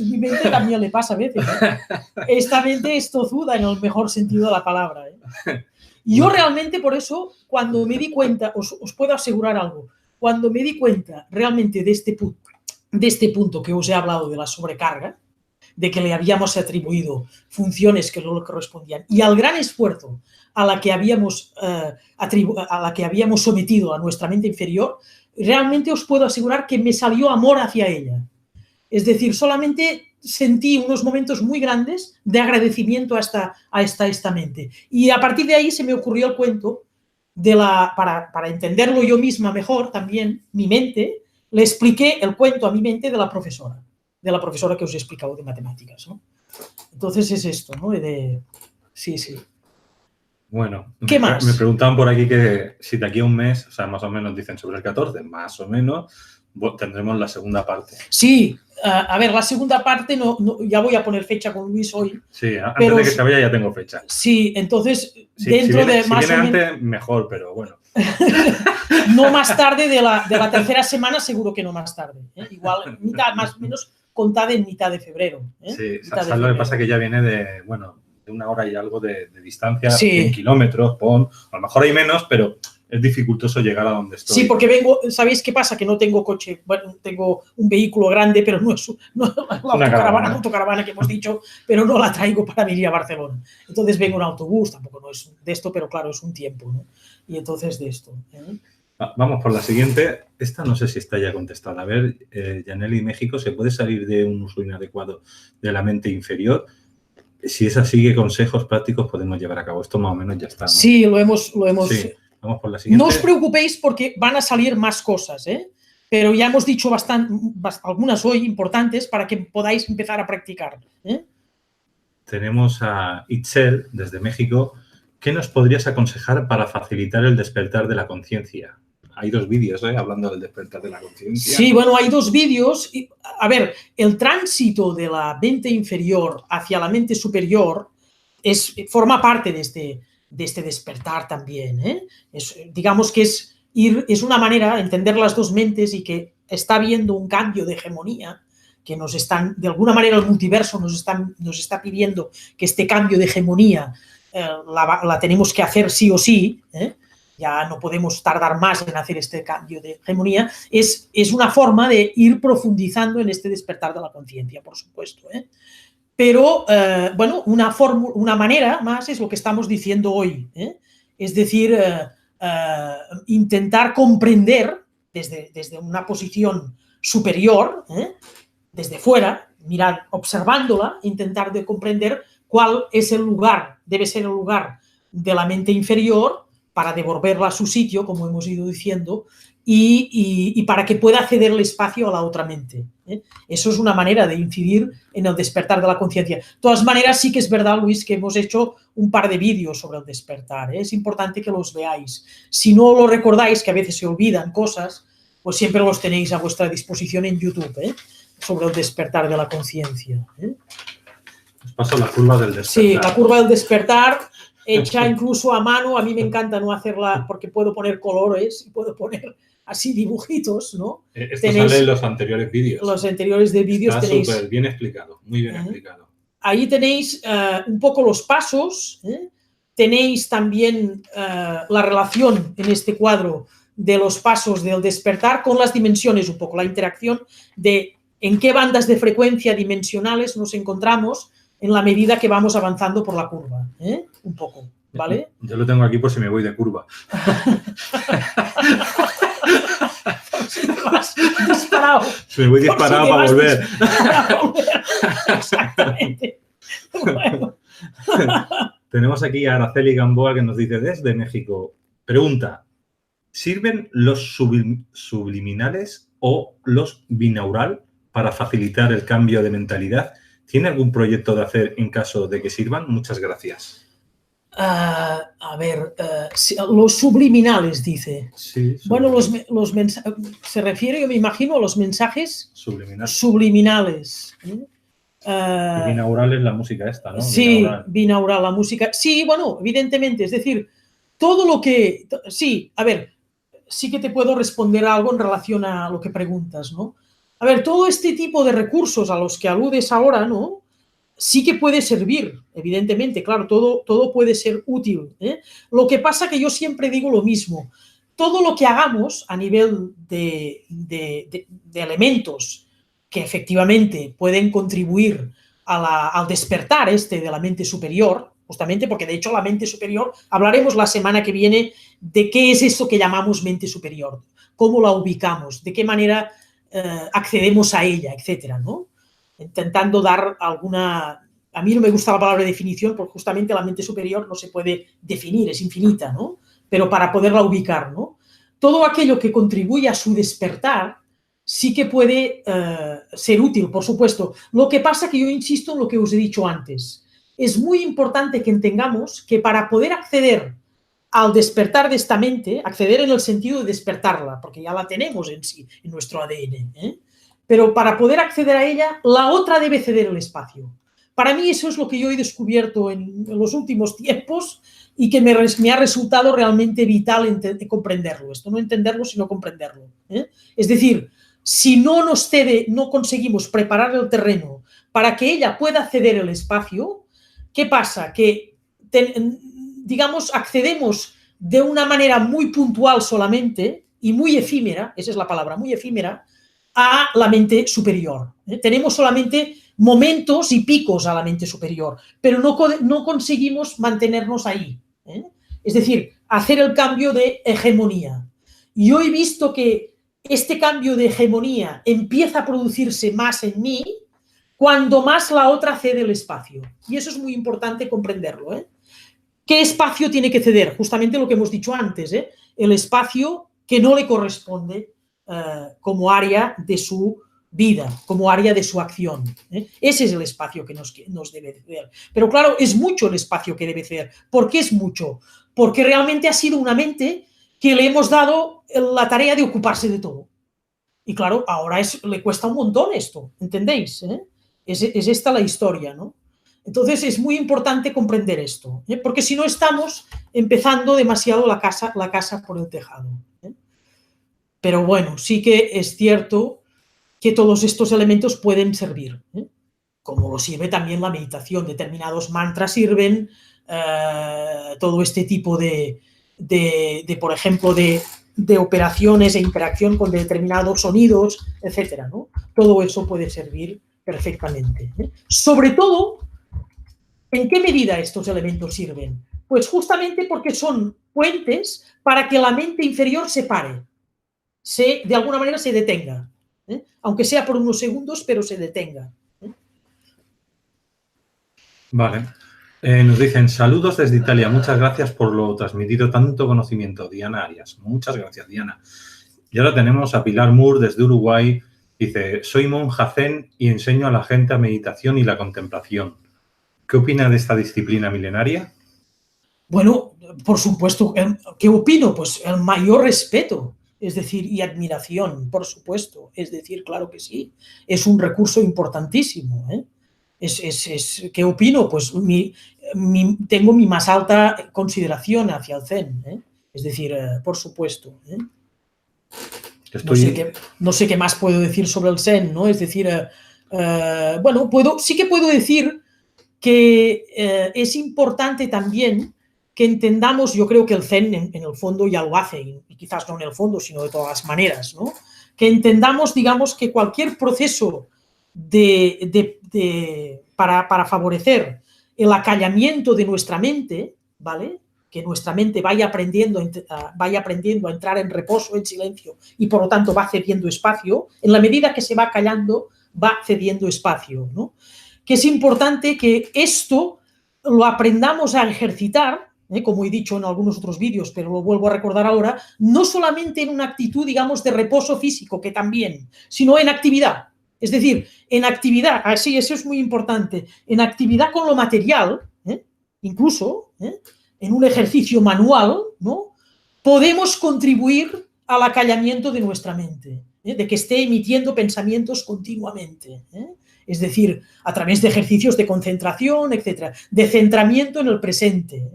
Speaker 2: mi mente también le pasa a veces. Esta mente es tozuda en el mejor sentido de la palabra. Y yo realmente, por eso, cuando me di cuenta, os puedo asegurar algo, cuando me di cuenta realmente de este punto que os he hablado de la sobrecarga, de que le habíamos atribuido funciones que no le correspondían, y al gran esfuerzo a la que habíamos sometido a nuestra mente inferior, realmente os puedo asegurar que me salió amor hacia ella. Es decir, solamente sentí unos momentos muy grandes de agradecimiento a esta mente. Y a partir de ahí se me ocurrió el cuento para entenderlo yo misma mejor también, mi mente, le expliqué el cuento a mi mente de la profesora que os he explicado de matemáticas, ¿no? Entonces es esto, ¿no? Sí.
Speaker 1: Bueno,
Speaker 2: ¿Qué más?
Speaker 1: Me preguntaban por aquí que si de aquí a un mes, o sea, más o menos dicen sobre el 14, más o menos, tendremos la segunda parte.
Speaker 2: Sí, a ver, la segunda parte, ya voy a poner fecha con Luis hoy.
Speaker 1: Sí, antes de que se vaya ya tengo fecha.
Speaker 2: Sí, entonces,
Speaker 1: sí,
Speaker 2: dentro de más
Speaker 1: si viene antes, mejor, pero bueno.
Speaker 2: No más tarde de la tercera semana, seguro que no más tarde. Igual, más o menos contada en mitad de febrero.
Speaker 1: Sí, ¿sabes lo que pasa? Que ya viene de 1 hora y algo de distancia,
Speaker 2: sí.
Speaker 1: 100 kilómetros, a lo mejor hay menos, pero es dificultoso llegar a donde estoy.
Speaker 2: Sí, porque ¿sabéis qué pasa? Que no tengo coche, bueno, tengo un vehículo grande, pero no es la autocaravana que hemos dicho, pero no la traigo para venir a Barcelona. Entonces vengo en autobús, tampoco no es de esto, pero claro, es un tiempo, ¿no? Y entonces de esto.
Speaker 1: Vamos por la siguiente. Esta no sé si está ya contestada. A ver, Yaneli, México, ¿se puede salir de un uso inadecuado de la mente inferior? Si es así, ¿qué consejos prácticos podemos llevar a cabo? Esto más o menos ya está, ¿no?
Speaker 2: Sí, lo hemos...
Speaker 1: Sí. Vamos por la siguiente.
Speaker 2: No os preocupéis porque van a salir más cosas, pero ya hemos dicho algunas hoy importantes para que podáis empezar a practicar.
Speaker 1: Tenemos a Itzel, desde México. ¿Qué nos podrías aconsejar para facilitar el despertar de la conciencia? Hay 2 vídeos, hablando del despertar de la conciencia.
Speaker 2: Sí, bueno, hay 2 vídeos. A ver, el tránsito de la mente inferior hacia la mente superior forma parte de este despertar también. Digamos que es una manera de entender las 2 mentes y que está habiendo un cambio de hegemonía, que de alguna manera el multiverso nos está pidiendo que este cambio de hegemonía la tenemos que hacer sí o sí, ya no podemos tardar más en hacer este cambio de hegemonía. Es una forma de ir profundizando en este despertar de la conciencia, por supuesto, Pero, bueno, una manera más es lo que estamos diciendo hoy. Es decir, intentar comprender desde una posición superior, desde fuera, mirar, observándola, intentar de comprender cuál es debe ser el lugar de la mente inferior para devolverla a su sitio, como hemos ido diciendo, y para que pueda cederle espacio a la otra mente. Eso es una manera de incidir en el despertar de la conciencia. De todas maneras, sí que es verdad, Luis, que hemos hecho un par de vídeos sobre el despertar. Es importante que los veáis. Si no lo recordáis, que a veces se olvidan cosas, pues siempre los tenéis a vuestra disposición en YouTube, sobre el despertar de la conciencia.
Speaker 1: Os paso la curva del despertar.
Speaker 2: Sí, la curva del despertar, hecha incluso a mano. A mí me encanta no hacerla porque puedo poner colores y puedo poner así dibujitos, ¿no?
Speaker 1: Esto sale en los anteriores vídeos.
Speaker 2: Los anteriores de vídeos
Speaker 1: está
Speaker 2: tenéis...
Speaker 1: súper bien explicado, muy bien explicado.
Speaker 2: Ahí tenéis un poco los pasos, tenéis también la relación en este cuadro de los pasos del despertar con las dimensiones, un poco la interacción de en qué bandas de frecuencia dimensionales nos encontramos en la medida que vamos avanzando por la curva, un poco, ¿vale?
Speaker 1: Yo lo tengo aquí por si me voy de curva.
Speaker 2: Disparado.
Speaker 1: Me voy disparado para volver.
Speaker 2: Exactamente. Bueno.
Speaker 1: Tenemos aquí a Araceli Gamboa que nos dice desde México. Pregunta, ¿sirven los subliminales o los binaural para facilitar el cambio de mentalidad? ¿Tiene algún proyecto de hacer en caso de que sirvan? Muchas gracias.
Speaker 2: A ver, los subliminales, dice.
Speaker 1: Sí,
Speaker 2: bueno, los mensajes, se refiere, yo me imagino, a los mensajes subliminales.
Speaker 1: Binaural es la música esta, ¿no?
Speaker 2: Sí, binaural, la música. Sí, bueno, evidentemente, es decir, todo lo que... Sí, a ver, sí que te puedo responder algo en relación a lo que preguntas, ¿no? A ver, todo este tipo de recursos a los que aludes ahora, ¿no? Sí que puede servir, evidentemente, claro, todo puede ser útil. Lo que pasa que yo siempre digo lo mismo. Todo lo que hagamos a nivel de elementos que efectivamente pueden contribuir al despertar de la mente superior, justamente porque de hecho la mente superior, hablaremos la semana que viene de qué es eso que llamamos mente superior, cómo la ubicamos, de qué manera accedemos a ella, etcétera, ¿no? Intentando dar alguna... A mí no me gusta la palabra definición porque justamente la mente superior no se puede definir, es infinita, ¿no? Pero para poderla ubicar, ¿no? Todo aquello que contribuye a su despertar sí que puede ser útil, por supuesto. Lo que pasa es que yo insisto en lo que os he dicho antes. Es muy importante que entendamos que para poder acceder al despertar de esta mente, acceder en el sentido de despertarla, porque ya la tenemos en sí, en nuestro ADN, pero para poder acceder a ella, la otra debe ceder el espacio. Para mí eso es lo que yo he descubierto en los últimos tiempos y que me ha resultado realmente vital comprenderlo. Esto no entenderlo, sino comprenderlo. Es decir, si no no conseguimos preparar el terreno para que ella pueda ceder el espacio, ¿qué pasa? Que digamos, accedemos de una manera muy puntual solamente y muy efímera, esa es la palabra, muy efímera, a la mente superior. Tenemos solamente momentos y picos a la mente superior, pero no conseguimos mantenernos ahí. Es decir, hacer el cambio de hegemonía. Yo he visto que este cambio de hegemonía empieza a producirse más en mí cuando más la otra cede el espacio. Y eso es muy importante comprenderlo. ¿Qué espacio tiene que ceder? Justamente lo que hemos dicho antes, el espacio que no le corresponde como área de su vida, como área de su acción. Ese es el espacio que nos debe ceder. Pero claro, es mucho el espacio que debe ceder. ¿Por qué es mucho? Porque realmente ha sido una mente que le hemos dado la tarea de ocuparse de todo. Y claro, ahora le cuesta un montón esto, ¿entendéis? Es esta la historia, ¿no? Entonces es muy importante comprender esto, porque si no estamos empezando demasiado la casa por el tejado. Pero bueno, sí que es cierto que todos estos elementos pueden servir, como lo sirve también la meditación. Determinados mantras sirven, todo este tipo por ejemplo, de operaciones e interacción con determinados sonidos, etcétera, ¿no? Todo eso puede servir perfectamente. Sobre todo, ¿en qué medida estos elementos sirven? Pues justamente porque son puentes para que la mente inferior se pare, de alguna manera se detenga, aunque sea por unos segundos, pero se detenga.
Speaker 1: Vale. Nos dicen, saludos desde Italia, muchas gracias por lo transmitido, tanto conocimiento. Diana Arias, muchas gracias, Diana. Y ahora tenemos a Pilar Moore desde Uruguay, dice, soy monja zen y enseño a la gente a meditación y la contemplación. ¿Qué opina de esta disciplina milenaria?
Speaker 2: Bueno, por supuesto, ¿qué opino? Pues el mayor respeto, es decir, y admiración, por supuesto. Es decir, claro que sí, es un recurso importantísimo. ¿Qué opino? Pues tengo mi más alta consideración hacia el Zen. Es decir, por supuesto. No sé qué más puedo decir sobre el Zen, ¿no? Es decir, bueno, sí que puedo decir que es importante también que entendamos, yo creo que el Zen en el fondo ya lo hace, y quizás no en el fondo, sino de todas las maneras, ¿no? Que entendamos, digamos, que cualquier proceso para favorecer el acallamiento de nuestra mente, ¿vale? Que nuestra mente vaya aprendiendo a entrar en reposo, en silencio, y por lo tanto va cediendo espacio, en la medida que se va callando, va cediendo espacio, ¿no? Que es importante que esto lo aprendamos a ejercitar, como he dicho en algunos otros vídeos, pero lo vuelvo a recordar ahora, no solamente en una actitud, digamos, de reposo físico, que también, sino en actividad. Es decir, en actividad, así, eso es muy importante, en actividad con lo material, incluso, en un ejercicio manual, ¿no? Podemos contribuir al acallamiento de nuestra mente, de que esté emitiendo pensamientos continuamente. Es decir, a través de ejercicios de concentración, etcétera, de centramiento en el presente.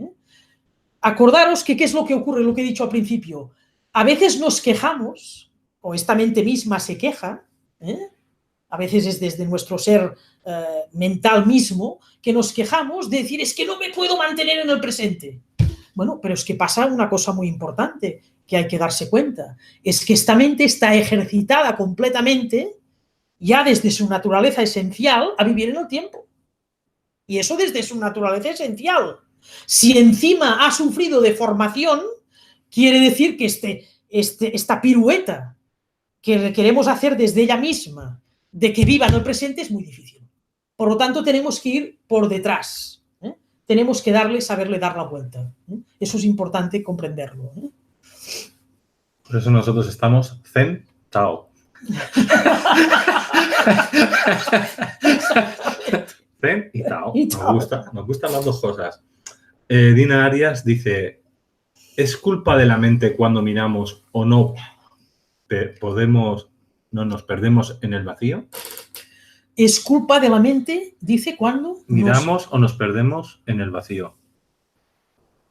Speaker 2: Acordaros que qué es lo que ocurre, lo que he dicho al principio. A veces nos quejamos, o esta mente misma se queja, a veces es desde nuestro ser mental mismo, que nos quejamos de decir, es que no me puedo mantener en el presente. Bueno, pero es que pasa una cosa muy importante que hay que darse cuenta, es que esta mente está ejercitada completamente, ya desde su naturaleza esencial, a vivir en el tiempo. Y eso desde su naturaleza esencial. Si encima ha sufrido deformación, quiere decir que esta pirueta que queremos hacer desde ella misma, de que viva en el presente, es muy difícil. Por lo tanto, tenemos que ir por detrás. Tenemos que saberle dar la vuelta. Eso es importante comprenderlo.
Speaker 1: Por eso nosotros estamos Zen Tao. Zen y Tao. Nos gustan las dos cosas. Dina Arias dice, ¿es culpa de la mente cuando miramos o no nos perdemos en el vacío?
Speaker 2: Es culpa de la mente, dice, cuando
Speaker 1: miramos o nos perdemos en el vacío.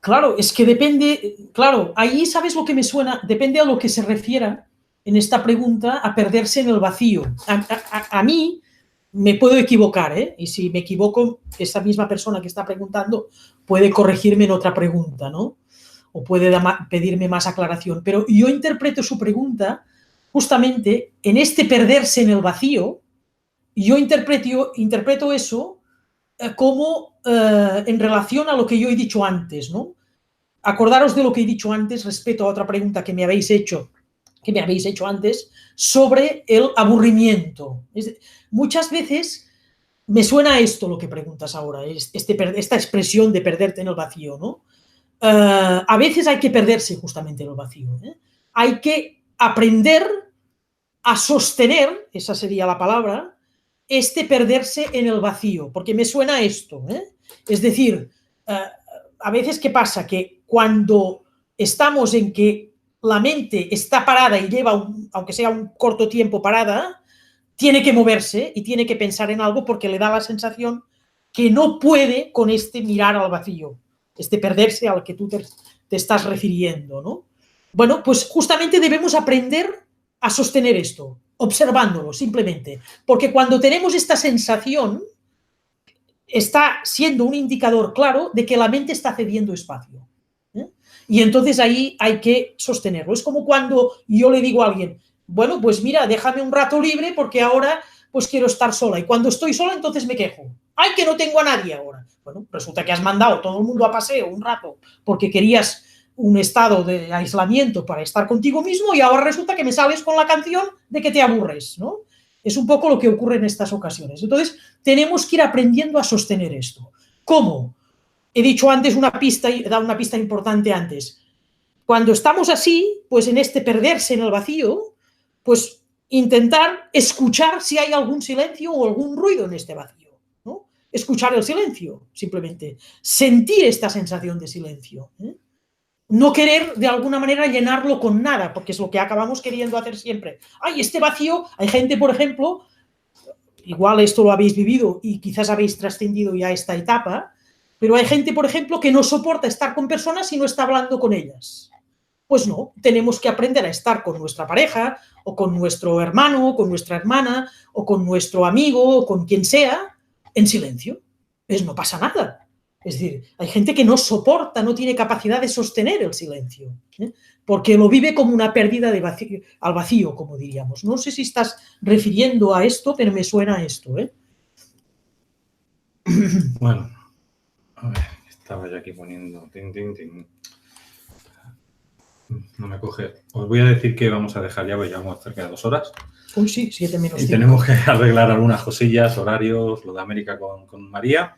Speaker 2: Claro, es que depende, claro, ahí sabes lo que me suena, depende a lo que se refiera en esta pregunta a perderse en el vacío. A mí me puedo equivocar, ¿eh? Y si me equivoco, esa misma persona que está preguntando puede corregirme en otra pregunta, ¿no? O puede pedirme más aclaración. Pero yo interpreto su pregunta justamente en este perderse en el vacío. Yo interpreto eso como en relación a lo que yo he dicho antes, ¿no? Acordaros de lo que he dicho antes respecto a otra pregunta que me habéis hecho antes sobre el aburrimiento. Muchas veces me suena esto lo que preguntas ahora, esta expresión de perderte en el vacío, ¿no? A veces hay que perderse justamente en el vacío, ¿eh? Hay que aprender a sostener, esa sería la palabra, perderse en el vacío, porque me suena esto, ¿eh? Es decir, a veces ¿qué pasa? Que cuando estamos en que la mente está parada y lleva, aunque sea un corto tiempo parada, tiene que moverse y tiene que pensar en algo porque le da la sensación que no puede con mirar al vacío, perderse al que tú te estás refiriendo, ¿no? Bueno, pues justamente debemos aprender a sostener esto, observándolo simplemente, porque cuando tenemos esta sensación está siendo un indicador claro de que la mente está cediendo espacio, ¿eh? Y entonces ahí hay que sostenerlo. Es como cuando yo le digo a alguien, bueno, pues mira, déjame un rato libre porque ahora pues quiero estar sola, y cuando estoy sola entonces me quejo, ay, que no tengo a nadie ahora. Bueno, resulta que has mandado todo el mundo a paseo un rato porque querías un estado de aislamiento para estar contigo mismo y ahora resulta que me sales con la canción de que te aburres, ¿no? Es un poco lo que ocurre en estas ocasiones. Entonces, tenemos que ir aprendiendo a sostener esto. ¿Cómo? He dicho antes he dado una pista importante antes. Cuando estamos así, pues en perderse en el vacío, pues intentar escuchar si hay algún silencio o algún ruido en este vacío, ¿no? Escuchar el silencio, simplemente. Sentir esta sensación de silencio, ¿eh? No querer de alguna manera llenarlo con nada, porque es lo que acabamos queriendo hacer siempre. Ay, vacío, hay gente, por ejemplo, igual esto lo habéis vivido y quizás habéis trascendido ya esta etapa, pero hay gente, por ejemplo, que no soporta estar con personas si no está hablando con ellas. Pues no, tenemos que aprender a estar con nuestra pareja, o con nuestro hermano, o con nuestra hermana, o con nuestro amigo, o con quien sea, en silencio. No pasa nada. Es decir, hay gente que no soporta, no tiene capacidad de sostener el silencio, ¿eh? Porque lo vive como una pérdida al vacío, como diríamos. No sé si estás refiriendo a esto, pero me suena a esto, ¿eh?
Speaker 1: Bueno, a ver, estaba yo aquí poniendo... No me coge. Os voy a decir que vamos a dejar ya, porque llevamos cerca de 2 horas.
Speaker 2: Uy, sí, 7 menos 5.
Speaker 1: Y tenemos que arreglar algunas cosillas, horarios, lo de América con María.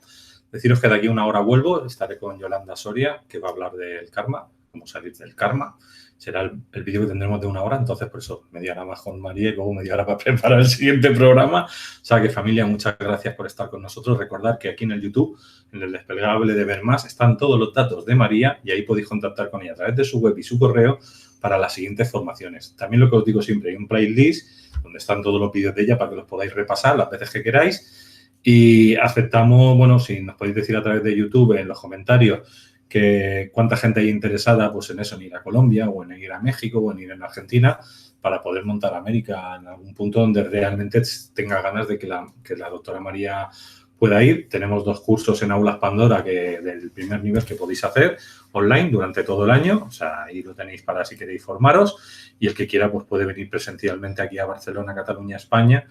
Speaker 1: Deciros que de aquí a 1 hora vuelvo, estaré con Yolanda Soria, que va a hablar del karma, cómo salir del karma. Será el vídeo que tendremos de 1 hora, entonces por eso media hora más con María y luego media hora para preparar el siguiente programa. O sea que, familia, muchas gracias por estar con nosotros. Recordad que aquí en el YouTube, en el desplegable de Ver Más, están todos los datos de María y ahí podéis contactar con ella a través de su web y su correo para las siguientes formaciones. También lo que os digo siempre, hay un playlist donde están todos los vídeos de ella para que los podáis repasar las veces que queráis. Y aceptamos, bueno, si nos podéis decir a través de YouTube en los comentarios que cuánta gente hay interesada pues en eso, en ir a Colombia o en ir a México o en ir a Argentina, para poder montar América en algún punto donde realmente tenga ganas de que la doctora María pueda ir. Tenemos 2 cursos en Aulas Pandora del primer nivel que podéis hacer online durante todo el año. O sea, ahí lo tenéis para si queréis formaros. Y el que quiera pues puede venir presencialmente aquí a Barcelona, Cataluña, España,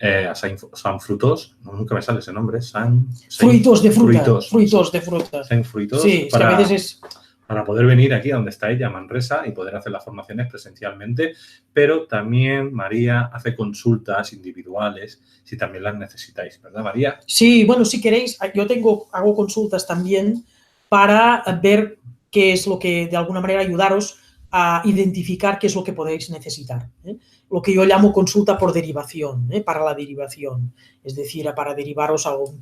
Speaker 1: a San Fruitós. No, nunca me sale ese nombre.
Speaker 2: Fruitós de fruta. Fruitós de fruta.
Speaker 1: San Fruitós.
Speaker 2: Sí, es que a veces es...
Speaker 1: Para poder venir aquí a donde está ella, Manresa, y poder hacer las formaciones presencialmente, pero también María hace consultas individuales si también las necesitáis, ¿verdad, María?
Speaker 2: Sí, bueno, si queréis, yo hago consultas también para ver qué es lo que, de alguna manera, ayudaros a identificar qué es lo que podéis necesitar, ¿eh? Lo que yo llamo consulta por derivación, para la derivación, es decir, para derivaros a un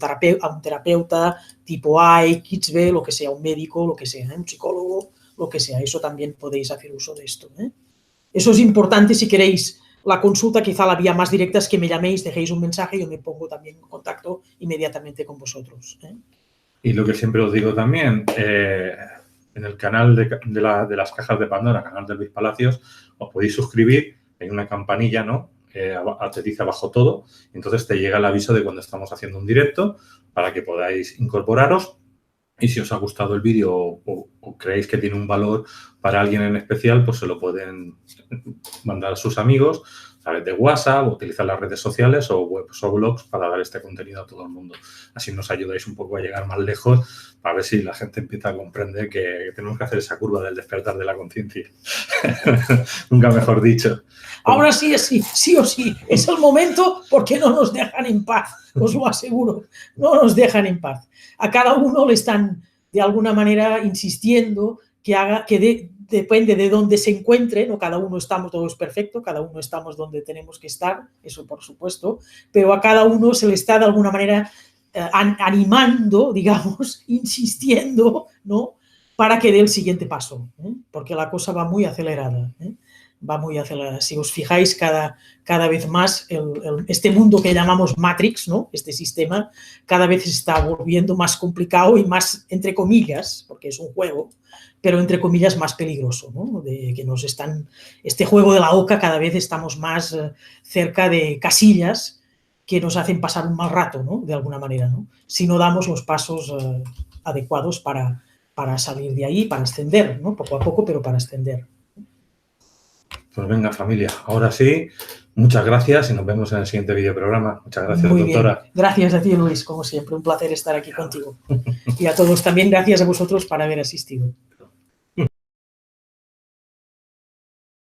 Speaker 2: terapeuta tipo A, X, B, lo que sea, un médico, lo que sea, un psicólogo, lo que sea. Eso también podéis hacer uso de esto. Eso es importante. Si queréis la consulta, quizá la vía más directa es que me llaméis, dejéis un mensaje y yo me pongo también en contacto inmediatamente con vosotros.
Speaker 1: Y lo que siempre os digo también, en el canal de las cajas de Pandora, canal de Luis Palacios, os podéis suscribir. Hay una campanilla, ¿no? Te dice abajo todo. Entonces te llega el aviso de cuando estamos haciendo un directo para que podáis incorporaros. Y si os ha gustado el vídeo o creéis que tiene un valor para alguien en especial, pues se lo pueden mandar a sus amigos a través de WhatsApp, o utilizar las redes sociales o webs o blogs para dar este contenido a todo el mundo. Así nos ayudáis un poco a llegar más lejos para ver si la gente empieza a comprender que tenemos que hacer esa curva del despertar de la conciencia. Nunca mejor dicho.
Speaker 2: Ahora sí o sí. Es el momento porque no nos dejan en paz, os lo aseguro. No nos dejan en paz. A cada uno le están, de alguna manera, insistiendo que depende de dónde se encuentre, no cada uno estamos, todo es perfecto, cada uno estamos donde tenemos que estar, eso por supuesto, pero a cada uno se le está de alguna manera animando, digamos, insistiendo, ¿no? Para que dé el siguiente paso, porque la cosa va muy acelerada, va muy acelerada. Si os fijáis, cada vez más este mundo que llamamos Matrix, ¿no? Este sistema, cada vez se está volviendo más complicado y más, entre comillas, porque es un juego, pero entre comillas más peligroso, ¿no? Este juego de la oca, cada vez estamos más cerca de casillas que nos hacen pasar un mal rato, ¿no? De alguna manera, ¿no? Si no damos los pasos adecuados para salir de ahí, para ascender, ¿no? Poco a poco, pero para ascender.
Speaker 1: Pues venga, familia, ahora sí, muchas gracias y nos vemos en el siguiente videoprograma. Muchas gracias,
Speaker 2: Muy
Speaker 1: doctora.
Speaker 2: Bien. Gracias a ti, Luis, como siempre, un placer estar aquí contigo. Y a todos también, gracias a vosotros por haber asistido.